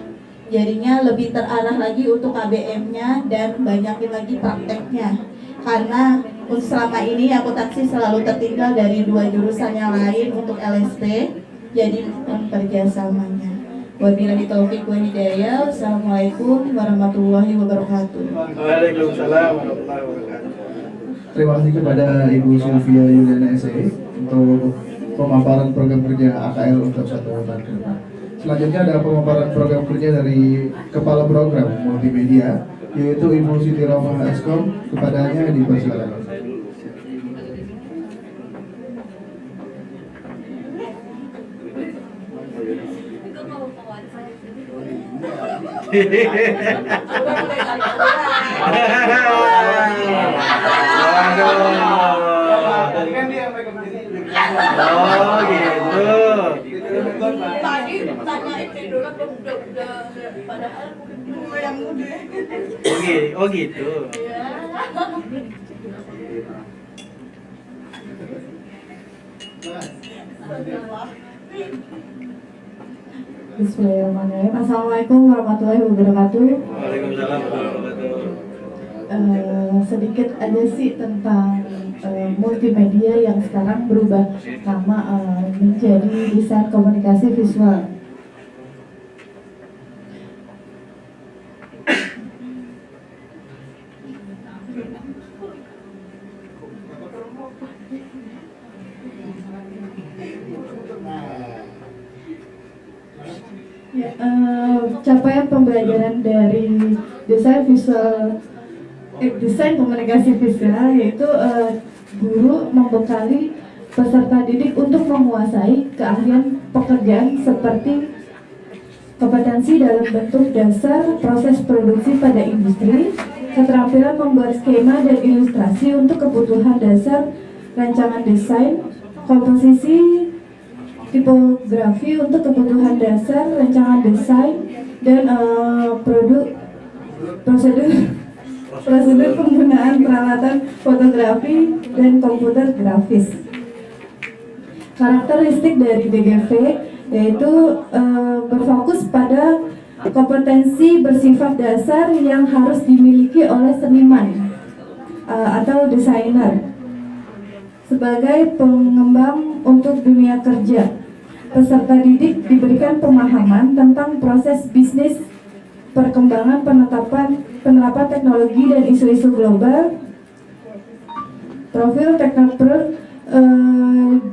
Jadinya lebih terarah lagi untuk KBM-nya dan banyakin lagi prakteknya. Karena selama ini akuntansi selalu tertinggal dari dua jurusan yang lain untuk LSP. Jadi kerjasamanya. Wabillahi taufiq wal hidayah. Assalamualaikum warahmatullahi wabarakatuh. Waalaikumsalam warahmatullahi wabarakatuh. Terima kasih kepada Ibu Sylvia Yuliana SE untuk pemaparan program kerja AKL untuk 1 tahun ke depan. Selanjutnya ada pemaparan program kerja dari Kepala Program Multimedia, yaitu Ibu Siti Roma Eskom. Kepadanya dipersilakan. Oh gitu. Tadi tanyain dulu udah padahal gue yang udah. Oh gitu. Bismillahirrahmanirrahim. Assalamualaikum warahmatullahi wabarakatuh. Waalaikumsalam warahmatullahi wabarakatuh. Sedikit aja sih tentang multimedia yang sekarang berubah nama menjadi desain komunikasi visual. Ya, capaian pembelajaran dari desain visual, desain komunikasi visual yaitu guru membekali peserta didik untuk menguasai keahlian pekerjaan seperti kompetensi dalam bentuk dasar proses produksi pada industri, keterampilan membuat skema dan ilustrasi untuk kebutuhan dasar rancangan desain, komposisi tipografi untuk kebutuhan dasar rancangan desain, dan prosedur penggunaan peralatan fotografi dan komputer grafis. Karakteristik dari BGV yaitu berfokus pada kompetensi bersifat dasar yang harus dimiliki oleh seniman atau desainer sebagai pengembang untuk dunia kerja. Peserta didik diberikan pemahaman tentang proses bisnis, perkembangan penerapan teknologi dan isu-isu global, profil teknopreneur,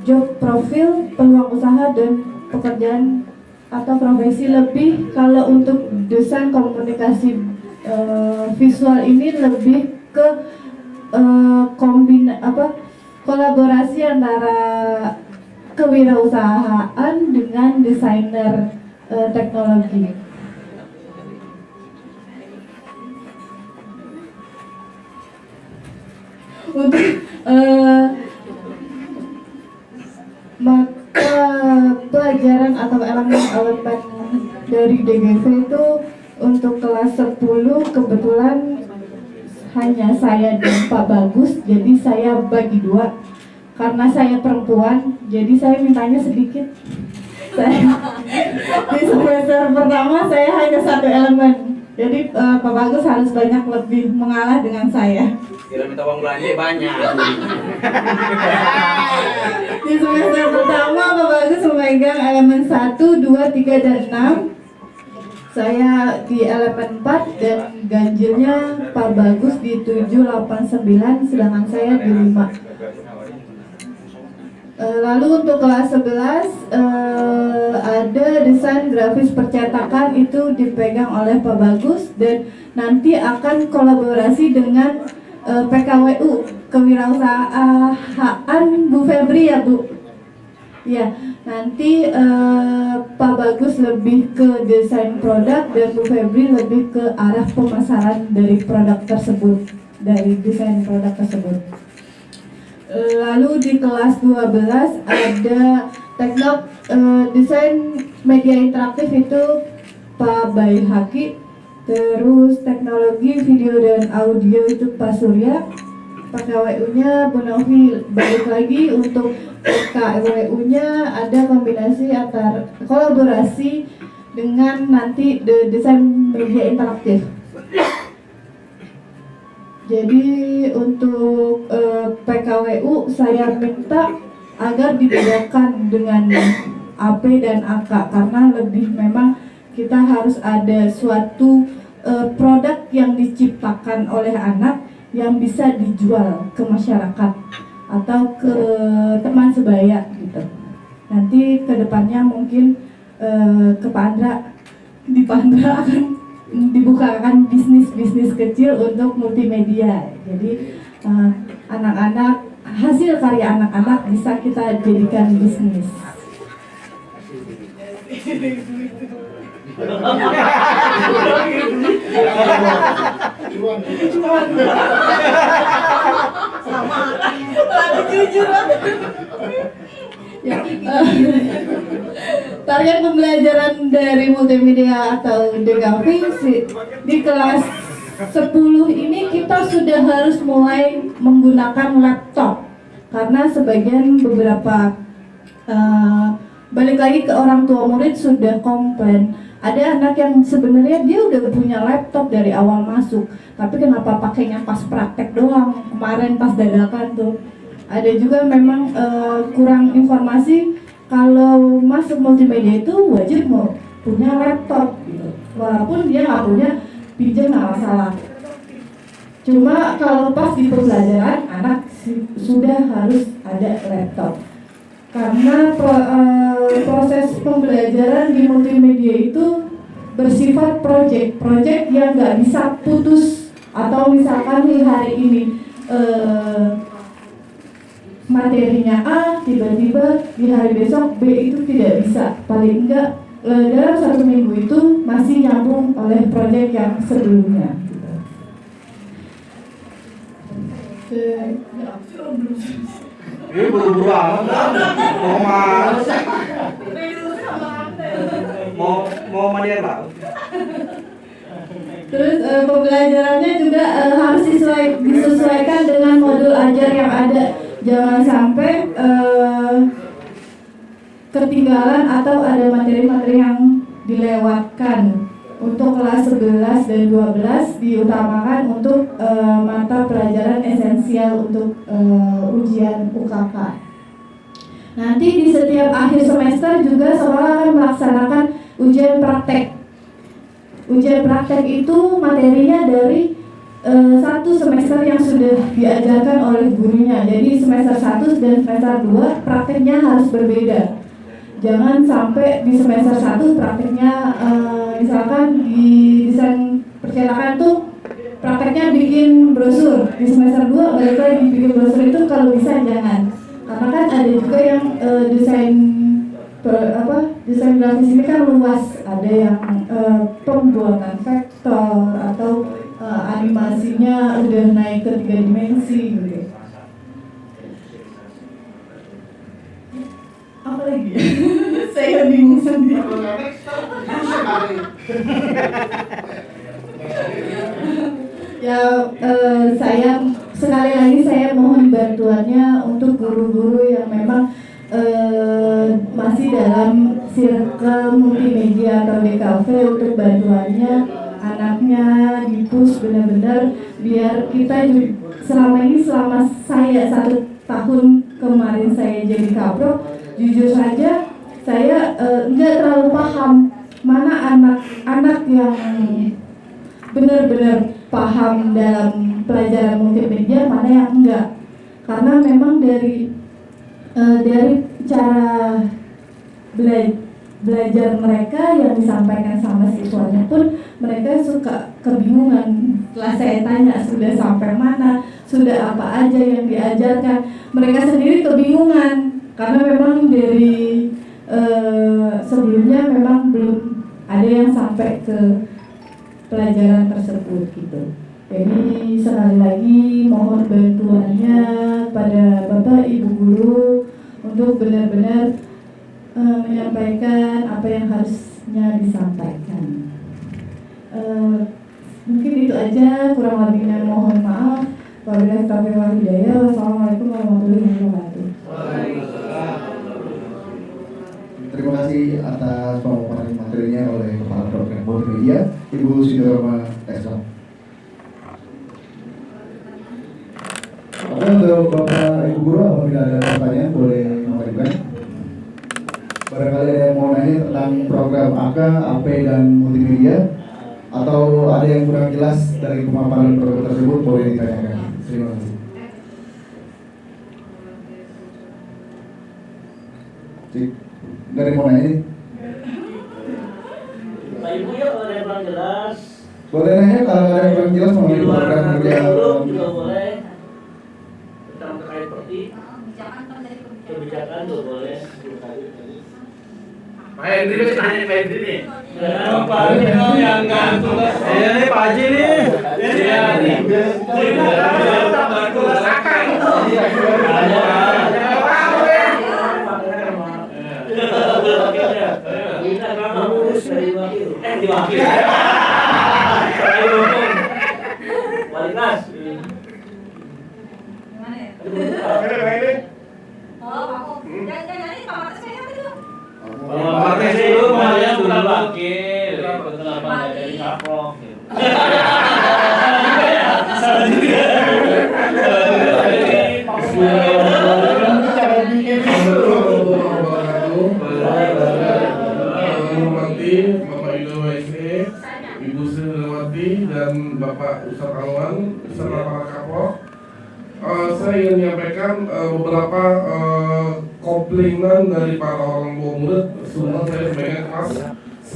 job profil, peluang usaha dan pekerjaan atau profesi. Lebih kalau untuk desain komunikasi visual ini lebih ke kolaborasi antara kewirausahaan dengan desainer teknologi. Untuk mata pelajaran atau elemen-elemen dari DGV itu untuk kelas 10 kebetulan hanya saya dan Pak Bagus, jadi saya bagi dua. Karena saya perempuan, jadi saya mintanya sedikit. Di semester pertama saya hanya satu elemen, jadi Pak Bagus harus banyak lebih mengalah dengan saya. Kira minta uang belanja banyak. Di semester pertama Pak Bagus memegang elemen 1, 2, 3, dan 6. Saya di elemen 4 dan ganjilnya Pak Bagus di 7, 8, 9, sedangkan saya di 5. Lalu untuk kelas 11 ada desain grafis percetakan, itu dipegang oleh Pak Bagus dan nanti akan kolaborasi dengan PKWU, Kewirausahaan Bu Febri ya Bu. Ya, nanti Pak Bagus lebih ke desain produk dan Bu Febri lebih ke arah pemasaran dari produk tersebut, dari desain produk tersebut. Lalu di kelas 12 ada teknik desain media interaktif, itu Pak Baihaki. Terus teknologi video dan audio itu Pak Surya. PKWU-nya Bu Novi. Balik lagi untuk PKWU-nya ada kombinasi antar kolaborasi dengan nanti desain media interaktif. Jadi untuk PKWU saya minta agar dibedakan dengan AP dan AK karena lebih memang kita harus ada suatu produk yang diciptakan oleh anak yang bisa dijual ke masyarakat atau ke teman sebaya gitu. Nanti kedepannya mungkin ke Pandra, di Pandra akan dibukakan bisnis-bisnis kecil untuk multimedia. Jadi anak-anak, hasil karya anak-anak bisa kita jadikan bisnis. Lagi jujur Ya, target pembelajaran dari multimedia atau DKV di kelas 10 ini kita sudah harus mulai menggunakan laptop karena sebagian beberapa balik lagi ke orang tua murid sudah komplain. Ada anak yang sebenarnya dia udah punya laptop dari awal masuk, tapi kenapa pakainya pas praktek doang, kemarin pas dadakan tuh. Ada juga memang kurang informasi kalau masuk multimedia itu wajib mau punya laptop gitu. Walaupun dia nggak punya, pinjam nggak masalah. Cuma kalau pas di pembelajaran anak sudah harus ada laptop. Karena proses pembelajaran di multimedia itu bersifat project yang nggak bisa putus, atau misalkan nih hari ini materinya A, tiba-tiba di hari besok B, itu tidak bisa. Paling enggak dalam 1 minggu itu masih nyambung oleh project yang sebelumnya. Ini buru-buru amat. Mau mandi air laut. Terus pembelajarannya juga harus disesuaikan dengan modul ajar yang ada. Jangan sampai ketinggalan atau ada materi-materi yang dilewatkan. untuk kelas 11 dan 12 diutamakan untuk mata pelajaran esensial untuk ujian UKK. Nanti di setiap akhir semester juga sekolah akan melaksanakan ujian praktek. Ujian praktek itu materinya dari satu semester yang sudah diajarkan oleh gurunya. Jadi semester 1 dan semester 2 prakteknya harus berbeda. Jangan sampai di semester 1 prakteknya misalkan di desain percetakan tuh prakteknya bikin brosur, di semester 2 balik lagi bikin brosur, itu kalau bisa jangan. Karena kan ada juga yang desain grafis ini kan luas, ada yang pembuatan vektor atau animasinya udah naik ke 3 dimensi gitu. Apa lagi? Saya bingung sendiri. Ya, saya sekali lagi saya mohon bantuannya untuk guru-guru yang memang masih dalam circle multimedia atau DKV, untuk bantuannya anaknya di-push benar-benar biar kita selama saya 1 tahun kemarin saya jadi kaprok, jujur saja saya nggak terlalu paham mana anak-anak yang benar-benar paham dalam pelajaran multimedia, mana yang enggak. Karena memang dari cara belajar mereka yang disampaikan sama siswanya pun mereka suka kebingungan. Setelah saya tanya sudah sampai mana, sudah apa aja yang diajarkan, mereka sendiri kebingungan karena memang dari sebelumnya memang belum ada yang sampai ke pelajaran tersebut gitu. Jadi sekali lagi mohon bantuannya pada Bapak Ibu guru untuk benar-benar menyampaikan apa yang harusnya disampaikan. Mungkin itu aja, kurang lebihnya mohon maaf. Wabillahi taufiq wal hidayah. Wassalamualaikum warahmatullahi wabarakatuh. Terima kasih atas pemaparan materinya oleh Kepala Program Multimedia, Ibu Sidorma Esra. Oke, untuk Bapak Ibu Guru, apabila ada pertanyaan boleh mengajukan. Barangkali ada yang mau nanya tentang program AK, AP, dan multimedia, atau ada yang kurang jelas dari pemaparan program tersebut boleh ditanyakan. Terima kasih. Cik, nggak ada yang mau nanya nih? Pak Ibu ya, kalau ada yang kurang jelas. Boleh nanya kalau ada yang kurang jelas mengenai program kerja. Juga boleh. Tentang terkait seperti kebijakan juga boleh. Pak Hendri masih tanya Pak Hendri nih. Pak Hendri yang gantung. Iya nih Pak Haji nih. Iya nih. Diwakil. Wali kelas. Gimana ya? Oh, aku. Jangan ini Pak Martes saya itu. Pak Martes dulu namanya bukan wakil. Kenapa dari kaprok? Salah juga. Bapak Ibu WSE, Ibu Sri Lewati, dan Bapak Ustadz Alwan beserta para kapolres. Saya ingin menyampaikan beberapa komplainan dari para orang tua murid sebelum saya sampaikan kelas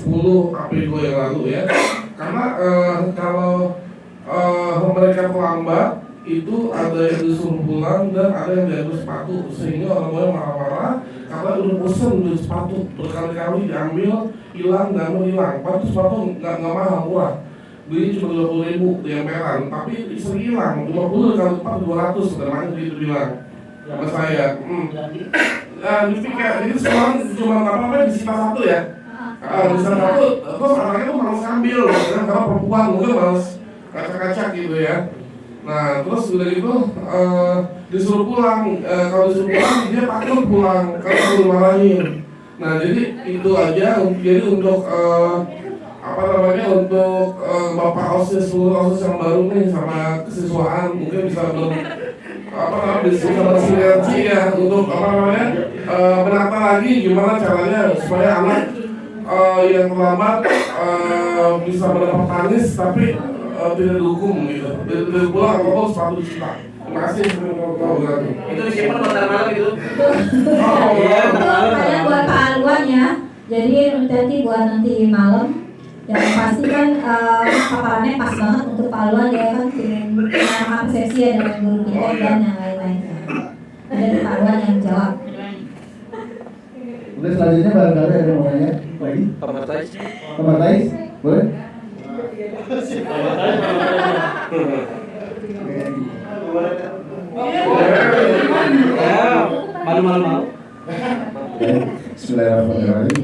10 April yang lalu ya. Karena kalau mereka terlambat itu ada yang disuruh pulang dan ada yang diambil sepatu, sehingga orang tua marah-marah karena udah bosan beli sepatu, berkali-kali diambil, hilang dan hilang. Padahal sepatu nggak mahal, murah, beli cuma 20.000 di emperan, tapi sering hilang. 50 kali 4 200, teman gitu bilang sama saya. Dipikir ini sekarang cuma apa disita satu ya, disita satu, terus anaknya tuh malas ngambil, karena perempuan mungkin malas kaca-kaca gitu ya. Nah terus udah gitu disuruh pulang, kalau disuruh pulang dia takut pulang karena belum marahin. Nah jadi itu aja, jadi untuk apa namanya untuk Bapak OSIS, seluruh OSIS yang baru nih sama kesiswaan mungkin bisa bisa bersinergi ya untuk menata lagi gimana caranya supaya anak yang terlambat bisa mendapat tanis tapi tidak dihukum gitu, tidak pulang atau sepatu juta. Terima kasih. Itu disimpan buat malam itu. Oh iya. Kalian buat Pak Alwan ya. Jadi nanti buat nanti malam. Yang pasti kan paparannya pas banget untuk Pak Alwan ya kan dengan sesi ya dengan guru kita dan yang lain-lainnya. Ada Pak Alwan yang jawab. Boleh selanjutnya barangkali ada yang mau nanya lagi? Kamar Tais, boleh? Malu-malu. Bismillahirrahmanirrahim.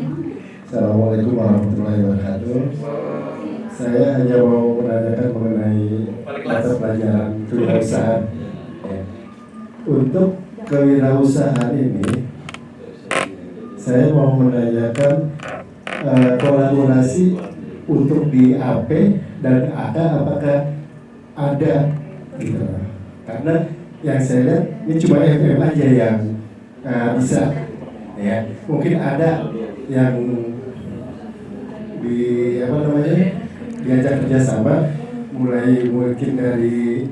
Assalamualaikum warahmatullahi wabarakatuh. Saya hanya mau menanyakan mengenai mata pelajaran kewirausahaan. Untuk kewirausahaan ini, saya mau menanyakan kolaborasi untuk di AP dan AK apakah ada gitu. Karena yang saya lihat ini cuma FM aja yang bisa ya. Mungkin ada yang diajak kerjasama mulai mungkin dari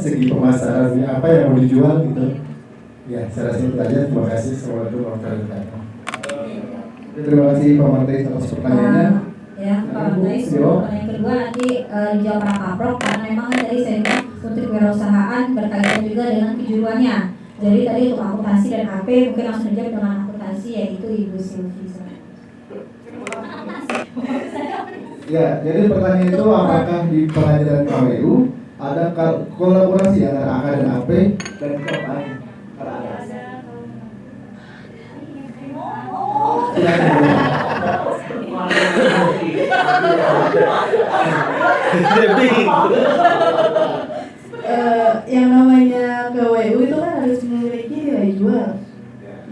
segi pemasaran apa yang mau dijual gitu. Ya, saya rasa itu aja. Terima kasih. Assalamualaikum warahmatullahi wabarakatuh. Terima kasih Pak Martis atas pertanyaannya. Ya, Pak Martis. Pertanyaan kedua nanti dijawab Pak Kaprok karena memang tadi saya bilang untuk kewirausahaan berkaitan juga dengan kejuruannya. Jadi tadi untuk akuntansi dan AP mungkin langsung dijawab dengan akuntansi yaitu Ibu Silvi. Ya, jadi pertanyaan itu apakah di pelajaran KWU ada kolaborasi antara AK dan AP dan KPI? Yang namanya KWU itu kan harus memiliki nilai jual.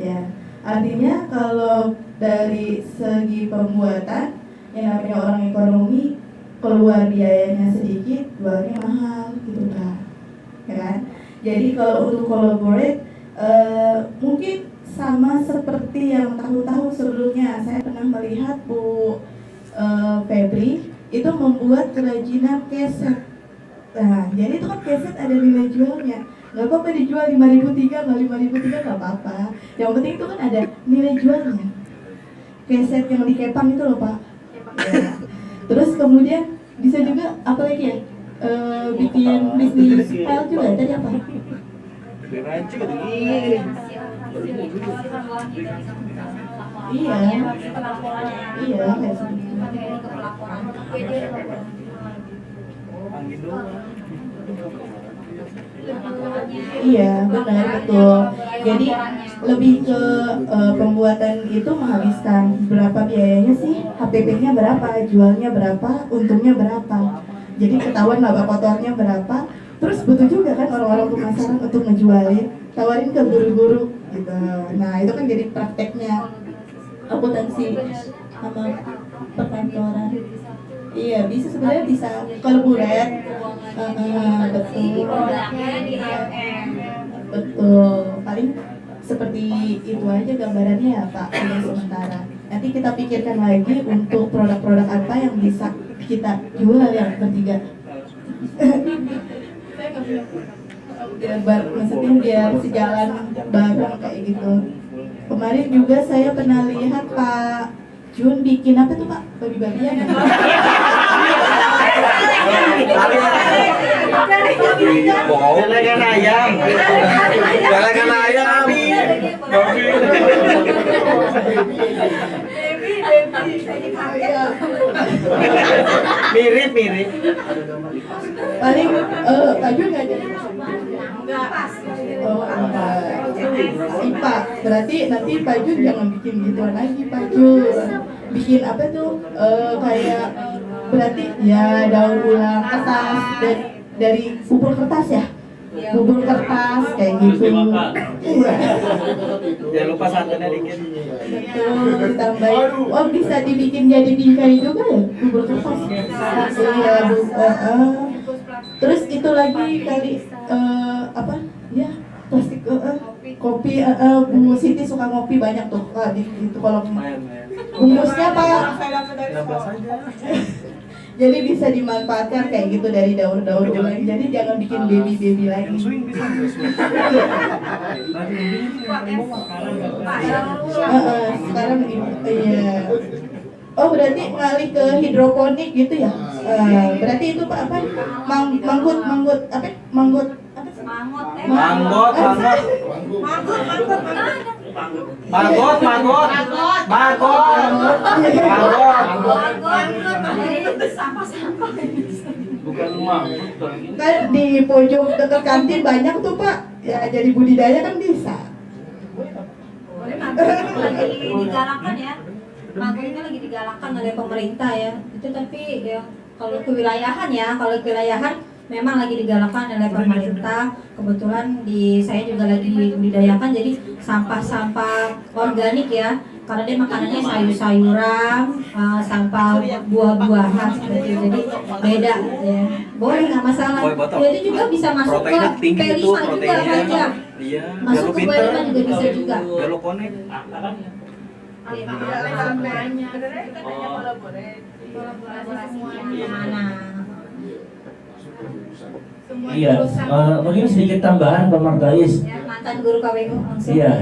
Ya, artinya kalau dari segi pembuatan yang namanya orang ekonomi keluar biayanya sedikit, jualnya mahal gitu kan, ya kan? Jadi kalau untuk collaborate mungkin sama seperti yang tahun-tahun sebelumnya saya pernah melihat Bu Febri itu membuat kerajinan keset. Nah, jadi itu kan keset ada nilai jualnya. Gak apa-apa dijual 5.300, nggak 5.300 nggak apa-apa. Yang penting itu kan ada nilai jualnya. Keset yang dikepang itu loh Pak. Ya. Terus kemudian bisa juga apa lagi ya? Bikin bisnis file juga tadi apa? Iya. Iya, kayak Iya, benar, betul. Jadi lebih ke pembuatan itu menghabiskan berapa biayanya sih, HPP-nya berapa, jualnya berapa, untungnya berapa. Jadi ketahuan laba kotornya berapa. Terus butuh juga kan orang-orang pemasaran untuk ngejualin, tawarin ke guru-guru gitu. Nah, itu kan jadi prakteknya akuntansi sama perkantoran. Iya, bisa sebenarnya bisa collaborate. Betul. Paling seperti itu aja gambarannya ya Pak untuk sementara. Nanti kita pikirkan lagi untuk produk-produk apa yang bisa kita jual yang bertiga. Maksudnya biar sejalan bareng kayak gitu. Kemarin juga saya pernah lihat Pak Jun bikin apa tuh Pak? Babi-babian ya? Galakan ayam. Galakan ayam. Mirip. Paling Pak Jun nggak jadi? Oh enggak. IPA. Berarti nanti Pak Jun jangan bikin gituan lagi Pak Jun. Bikin apa tuh? Kayak berarti ya daur ulang kertas dari kumpul kertas ya. bubur kertas kayak gitu. Iya. Jangan lupa santannya dikit. Betul, ditambahin. Oh, bisa dibikin jadi bingkai juga ya bubur kertas. Iya, terus itu lagi kali apa? Ya, plastik kopi. Bu Siti suka ngopi banyak tuh. Itu kalau bungkusnya Pak. Jadi bisa dimanfaatkan kayak gitu dari daur-daur ulang. Jadi jangan bikin baby lagi. Sekarang iya. Oh, berarti ngalih ke hidroponik gitu ya? Berarti itu Pak apa? Manggut apa? Manggut apa sih? Manggot. Bukan manggut. Kan di pojok dekat kantin banyak tuh Pak. Ya jadi budidaya kan bisa. Boleh lagi digalakkan ya. Manggung ini lagi digalakkan oleh pemerintah ya. Itu tapi ya kalau kewilayahan memang lagi digalakkan oleh pemerintah. Kebetulan di saya juga lagi budidayakan, jadi sampah-sampah organik ya. Karena dia makanannya sayur-sayuran, sampah buah-buahan seperti itu. Jadi beda ya. Boleh nggak masalah. Jadi juga bisa masuk ke P5 juga aja. Iya. Masuk ke P5 juga bisa juga. Biar lo connect. Iya, mungkin sedikit tambahan Pak Martais. Mantan guru KWU langsung. Iya.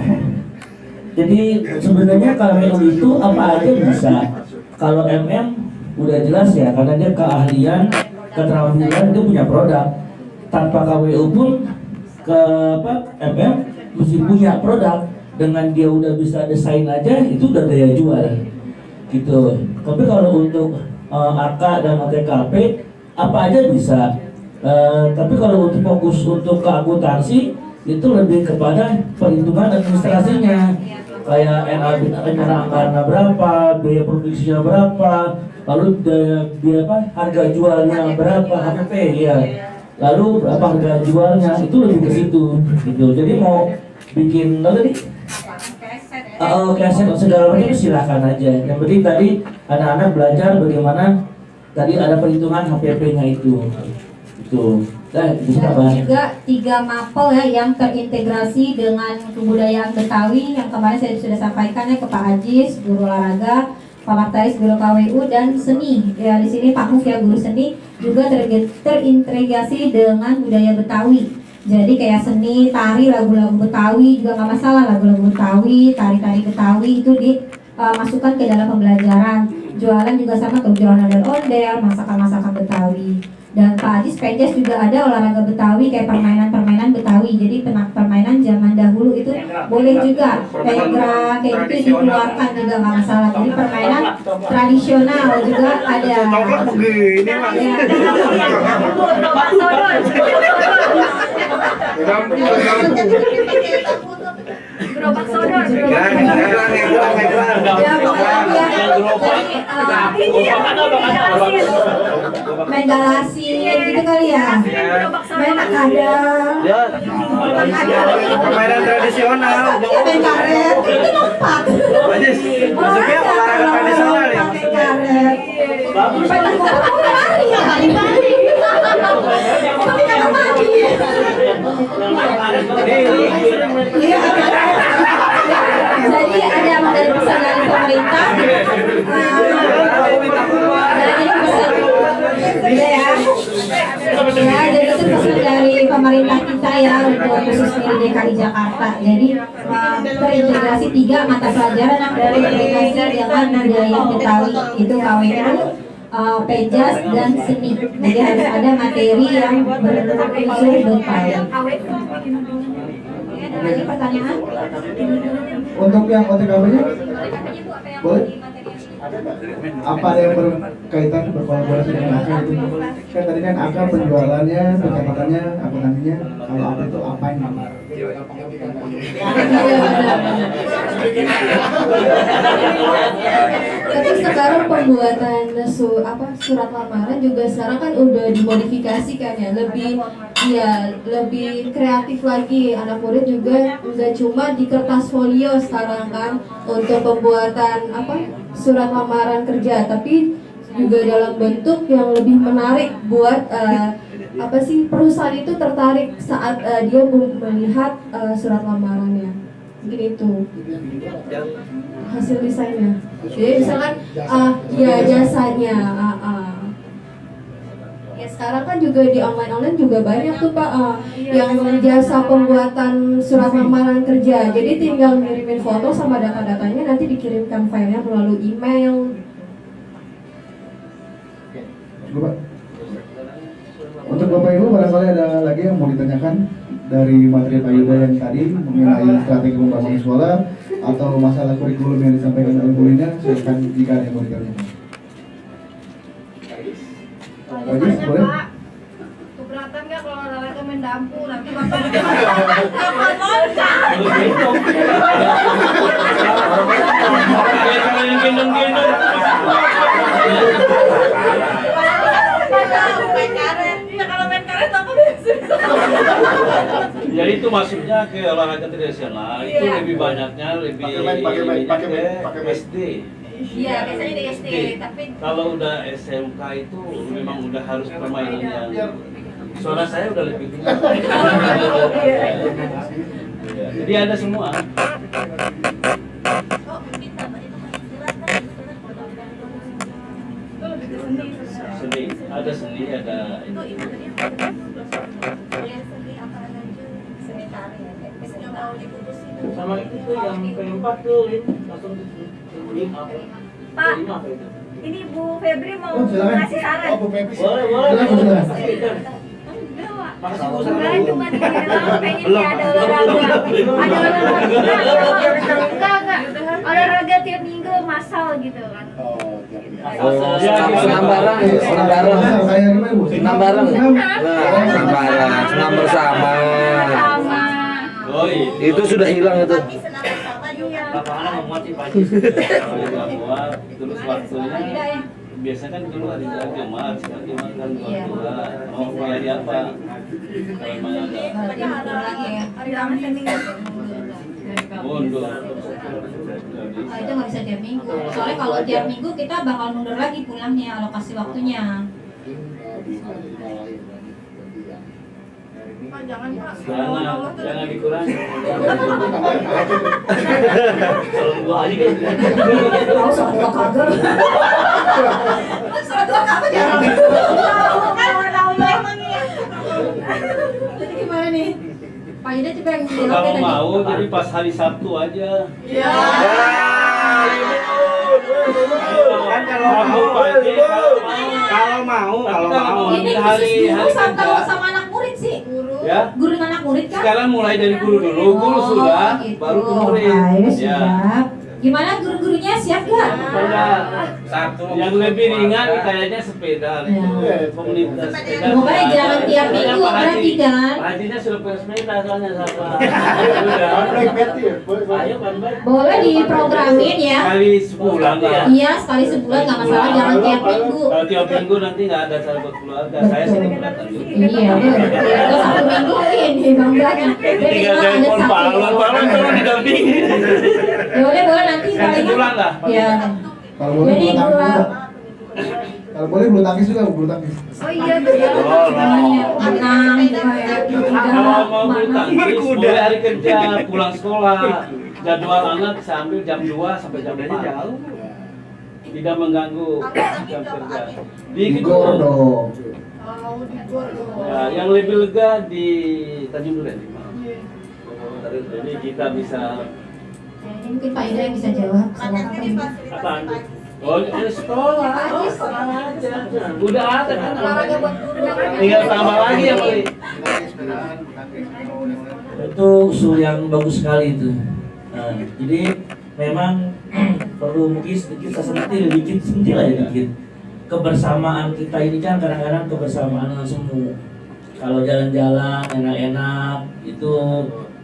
Jadi sebenarnya KWU itu apa aja bisa. Kalau MM udah jelas ya, karena dia keahlian, keterampilan, dia punya produk. Tanpa KWU pun ke MM mesti punya produk. Dengan dia udah bisa desain aja, itu udah daya jual gitu. Tapi kalau untuk AK dan OTKP apa aja bisa. Tapi kalau untuk fokus untuk keakuntansi itu lebih kepada perhitungan administrasinya, kayak NA anggarannya berapa, biaya produksinya berapa, lalu biaya harga jualnya berapa, HPP ya, lalu berapa harga jualnya, itu lebih ke situ gitu. Jadi mau bikin tadi keset segala macam itu silahkan aja. Yang penting tadi anak-anak belajar bagaimana tadi ada perhitungan HPP-nya itu. Dan juga 3 mapel ya yang terintegrasi dengan kebudayaan Betawi yang kemarin saya sudah sampaikan ya ke Pak Ajis, guru olahraga, Pak Martais, guru KWU, dan seni. Ya di sini Pak Muf ya guru seni juga terintegrasi dengan budaya Betawi. Jadi kayak seni, tari, lagu-lagu Betawi juga nggak masalah, lagu-lagu Betawi, tari-tari Betawi itu dimasukkan ke dalam pembelajaran. Jualan juga sama, jualan ondel-ondel, masakan-masakan Betawi. Dan Pak Ajis Penjas juga ada olahraga Betawi kayak permainan-permainan Betawi. Jadi permainan zaman dahulu itu boleh juga pegra kayak gitu dikeluarkan juga nggak masalah. Jadi permainan tradisional juga ada. Gerobak sodor. Main galasin gitu kali ya. Main kadang. Permainan tradisional. Main karet itu tempat. Maksudnya olahraga tradisional ya. Main karet. Main lari ya. Tapi nggak mati. Iya. Jadi ada dari pesan dari pemerintah. Dari pesan ya. Ya, jadi itu pesan dari pemerintah kita ya untuk khususnya di DKI Jakarta. Jadi terintegrasi 3 mata pelajaran yang terintegrasi dengan budaya Betawi itu KWU, Penjas dan seni. Jadi harus ada materi yang berunsur Betawi. Ada lagi pertanyaan? Untuk yang OTKP-nya boleh? Apa ada yang berkaitan berkolaborasi dengan AK itu? Kan tadi kan AK penjualannya, pendekatannya, akuntansinya. Kalau apa itu apanya? Tapi sekarang pembuatan surat lamaran juga sekarang kan udah dimodifikasi kan ya, lebih kreatif lagi. Anak murid juga nggak cuma di kertas folio sekarang kan untuk pembuatan surat lamaran kerja, tapi juga dalam bentuk yang lebih menarik buat perusahaan itu tertarik saat dia melihat surat lamarannya. Mungkin itu hasil desainnya. Jadi misalkan jasanya. Ya sekarang kan juga di online juga banyak tuh Pak yang jasa pembuatan surat lamaran kerja. Jadi tinggal ngirimin foto sama data-datanya, nanti dikirimkan filenya melalui email. Pak. Untuk Bapak Ibu barangkali ada lagi yang mau ditanyakan dari materi Pak Yuda yang tadi mengenai strategi pembangunan sekolah atau masalah kurikulum yang disampaikan oleh Bu Lina, silakan jika ada yang mau ditanyakan. Bagus, boleh? Keberatan nggak kalau olahraga main dampu nanti bapak loncat. Iya kalau main karet apa biasa. Jadi itu maksudnya ke olahraga tradisional itu lebih banyaknya pakai SD. Iya, biasanya di SD, tapi kalau udah SMK itu memang udah harus permainan yang suara saya udah lebih tinggi. Jadi ada semua. Seni, ada seni, ada ini. Sama itu yang keempat tuh, langsung Pak, ini Bu Febri mau ngasih saran. Boleh. Enggak, cuma dibilang pengen dia ada olahraga. Enggak. Olahraga tiap minggu masal gitu kan. Senam bareng. Senam bersama. Oh, Itu sudah hilang itu. lapangan memuat pagi. Terus waktunya biasanya kan dulu hari Jumat kan dua. Mau mulai apa? Kalau memang ada lagi ya. mundur. Itu nggak bisa tiap minggu. Soalnya kalau tiap minggu kita bakal mundur lagi pulangnya, alokasi waktunya. Jangan Pak. Jangan dikurangi. Kalau dua aja kan. Tahu soal dua kagak. Soal dua kagak jangan. Jadi gimana nih? Pak Yuda coba yang jawab Kalau tadi. mau jadi pas hari Sabtu aja. Ya. Kan kalau mau. Ini khusus guru sama anak murid sih. Ya. Guru dan anak murid kan? Sekarang mulai dari guru dulu, guru sudah, gitu. baru ke murid. Ayo, Ya. siap. Gimana guru-gurunya siap gak? Satu. Yang lebih ringan kayaknya sepeda itu komunitas sepeda. Pokoknya jangan tiap minggu berarti kan? Pak Hajinya sudah punya sepeda soalnya sama. Ayo kan baik. Boleh diprogramin ya. Kali sebulan ya. Iya, sekali sebulan nggak masalah, jangan tiap minggu. Kalau tiap minggu nanti nggak ada cara buat keluarga. Saya sih keberatan juga. Iya, betul. Satu minggu ini bang banyak. Tiga telepon pahlawan tolong didampingin. Boleh nanti Sebulan lah. Ya. Kalau boleh Jadi bulu tangkis gua juga. Kalau boleh bulu tangkis juga, bulu tangkis. Oh iya betul. Menang, Kalau mau bulu tangkis, mulai hari kerja, pulang sekolah, jadwal anak bisa ambil jam 2 sampai jam 4. Jauh. Tidak mengganggu jam kerja. Di Gor dong. Ya, yang lebih lega di Tanjung Duren. Jadi kita bisa mungkin Pak Yuda yang bisa jawab. apaan tuh? Oh, ini sekolah. Oh, sekolah aja. Udah ada kan olahraga buat guru. Tinggal tambah lagi ya, Pak. Itu usul yang bagus sekali itu. Nah, jadi memang perlu mungkin sedikit sesentil, dikit sentil aja dikit. Kebersamaan kita ini kan kadang-kadang kebersamaan yang semu. Kalau jalan-jalan enak-enak itu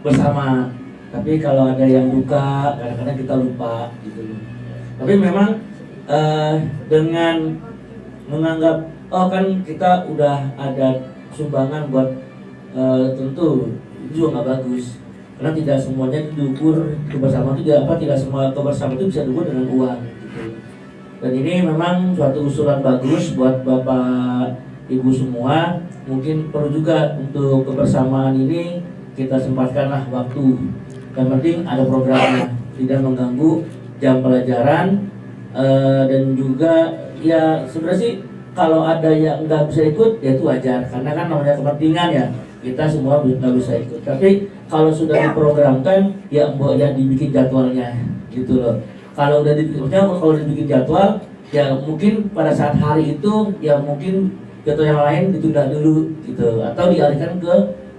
bersama. Tapi kalau ada yang duka, kadang-kadang kita lupa gitu. Tapi memang dengan menganggap oh kan kita udah ada sumbangan buat tentu itu juga nggak bagus, karena tidak semuanya diukur kebersamaan itu tidak semua kebersamaan itu bisa diukur dengan uang gitu. Dan ini memang suatu usulan bagus buat Bapak Ibu semua. Mungkin perlu juga untuk kebersamaan ini kita sempatkanlah waktu. Yang penting ada programnya, tidak mengganggu jam pelajaran. Dan juga ya sebenarnya sih kalau ada yang nggak bisa ikut ya itu wajar, karena kan namanya kepentingan ya, kita semua nggak bisa ikut. Tapi kalau sudah diprogramkan ya mboknya dibikin jadwalnya gitu loh. Kalau udah dibikin jadwal ya mungkin pada saat hari itu ya mungkin jadwal yang lain ditunda dulu gitu, atau dialihkan ke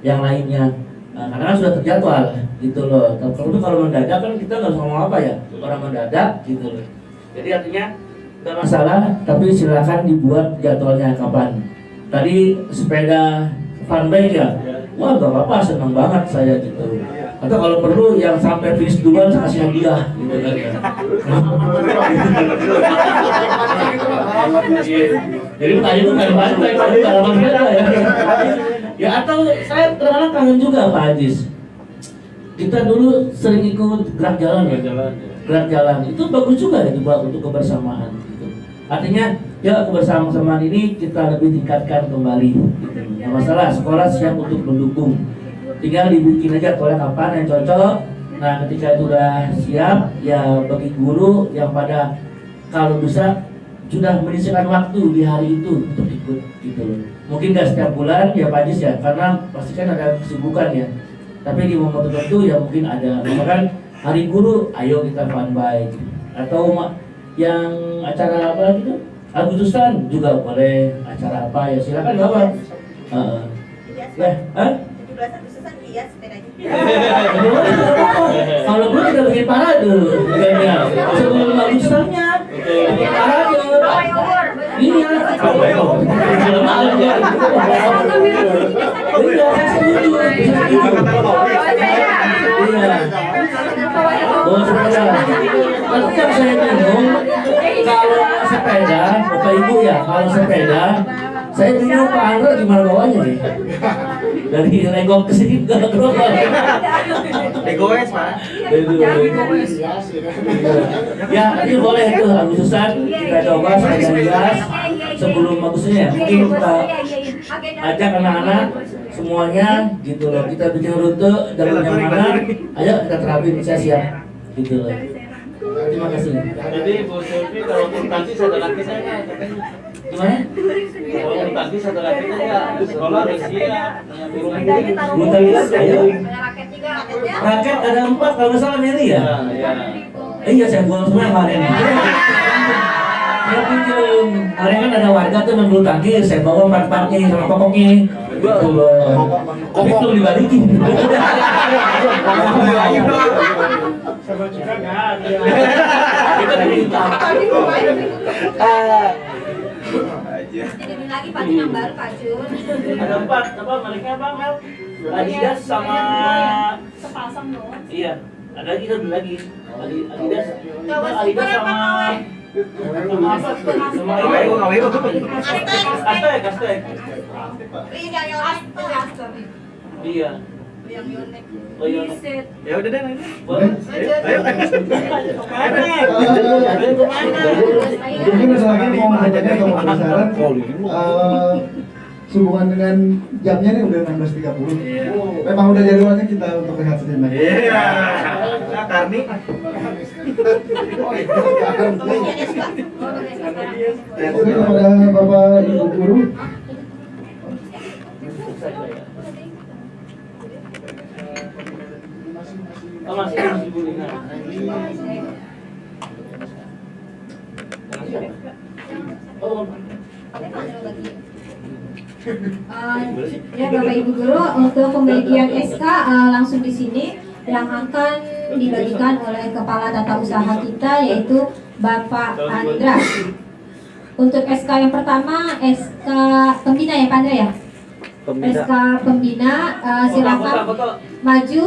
yang lainnya. Karena kan sudah terjadwal gitu loh. Tapi kalau mendadak kan kita nggak bisa ngomong apa ya, orang mendadak gitu loh. Jadi artinya nggak masalah, tapi silakan dibuat jadwalnya kapan. Tadi sepeda fun bike ya, wah gak apa-apa, senang banget saya gitu. Atau kalau perlu yang sampai finish duluan saya kasih hadiah gitu kan ya. Jadi tadi itu kayak fun bike, tadi kalau sepeda ya. Ya atau saya terkadang kangen juga Pak Ajis. Kita dulu sering ikut gerak jalan ya. Gerak jalan itu bagus juga itu Pak untuk kebersamaan gitu. Artinya ya kebersamaan ini kita lebih tingkatkan kembali gitu. Nah, masalah sekolah siap untuk mendukung, tinggal dibikin aja jadwalnya kapan yang cocok. Nah ketika itu udah siap ya bagi guru yang pada kalau bisa sudah menyisihkan waktu di hari itu untuk ikut gitu loh. Mungkin gak setiap bulan ya Pak Ajis ya, karena pasti kan ada kesibukan ya. Tapi di momen tertentu ya mungkin ada, misalkan hari guru, ayo kita fun bike. Atau yang acara apa gitu, Agustusan juga boleh, acara apa ya silakan Bapak. Ya, 17 Agustusan lihat sepedanya. Kalau perlu kita bikin parade, ya. Sebelum Agustusannya, bikin parade. Iya, tapi yang saya bingung kalau sepeda, Bapak Ibu ya, kalau sepeda, saya bingung Pak Andra gimana bawanya nih? Dari Legok ke sini ke gerobak. Egois Pak. Ya, ini boleh itu Agustusan kita coba sepeda gas sebelum Agustusnya. Mungkin kita ajak anak-anak semuanya gitu loh. Kita bikin rute jalur yang mana, ayo kita terapin, saya siap gitu loh. Terima kasih. Jadi Bu Sylvie kalau pun tangkis ada laki saya nggak? Gimana? Kalau pun tangkis ada laki saya nggak? Di sekolah udah siap. Bulu tangkis ayo. Raket juga, raketnya. Raket ada 4 kalau nggak salah Mary ya? Iya saya buang semua kemarin. Ya pinjam. Kemarin kan ada warga tuh main bulu tangkis, saya bawa 4-4-nya sama pokoknya. Gitu loh. Tapi belum dibalikin. Sama juga nggak ada. Kita diminta. Jadi lagi Pak Jun yang baru Pak Jun. Ada 4, apa mereka apa Mel? Adidas sama Sepasang dong. iya, ada lagi kita beli lagi. Adidas. Kawas Adidas super apa sama Aztec. Ini yang Aster. Iya. Yang Yonex. Oh iya. Ya udah deh ini. Boleh. Ayo. Mungkin ada lagi mau bertanya atau mau bersaran, sehubungan dengan jamnya nih udah 16.30. Memang udah jadwalnya kita untuk rehat sejenak. Iya. Nah, Karni. Oke, kepada Bapak Ibu guru, Oh, masih bulingan. Oh, Ya Bapak Ibu guru, untuk pembagian SK langsung di sini yang akan dibagikan oleh kepala tata usaha kita yaitu Bapak Andra. Untuk SK yang pertama SK pembina ya Pak Andra ya? SK Pembina, silakan maju.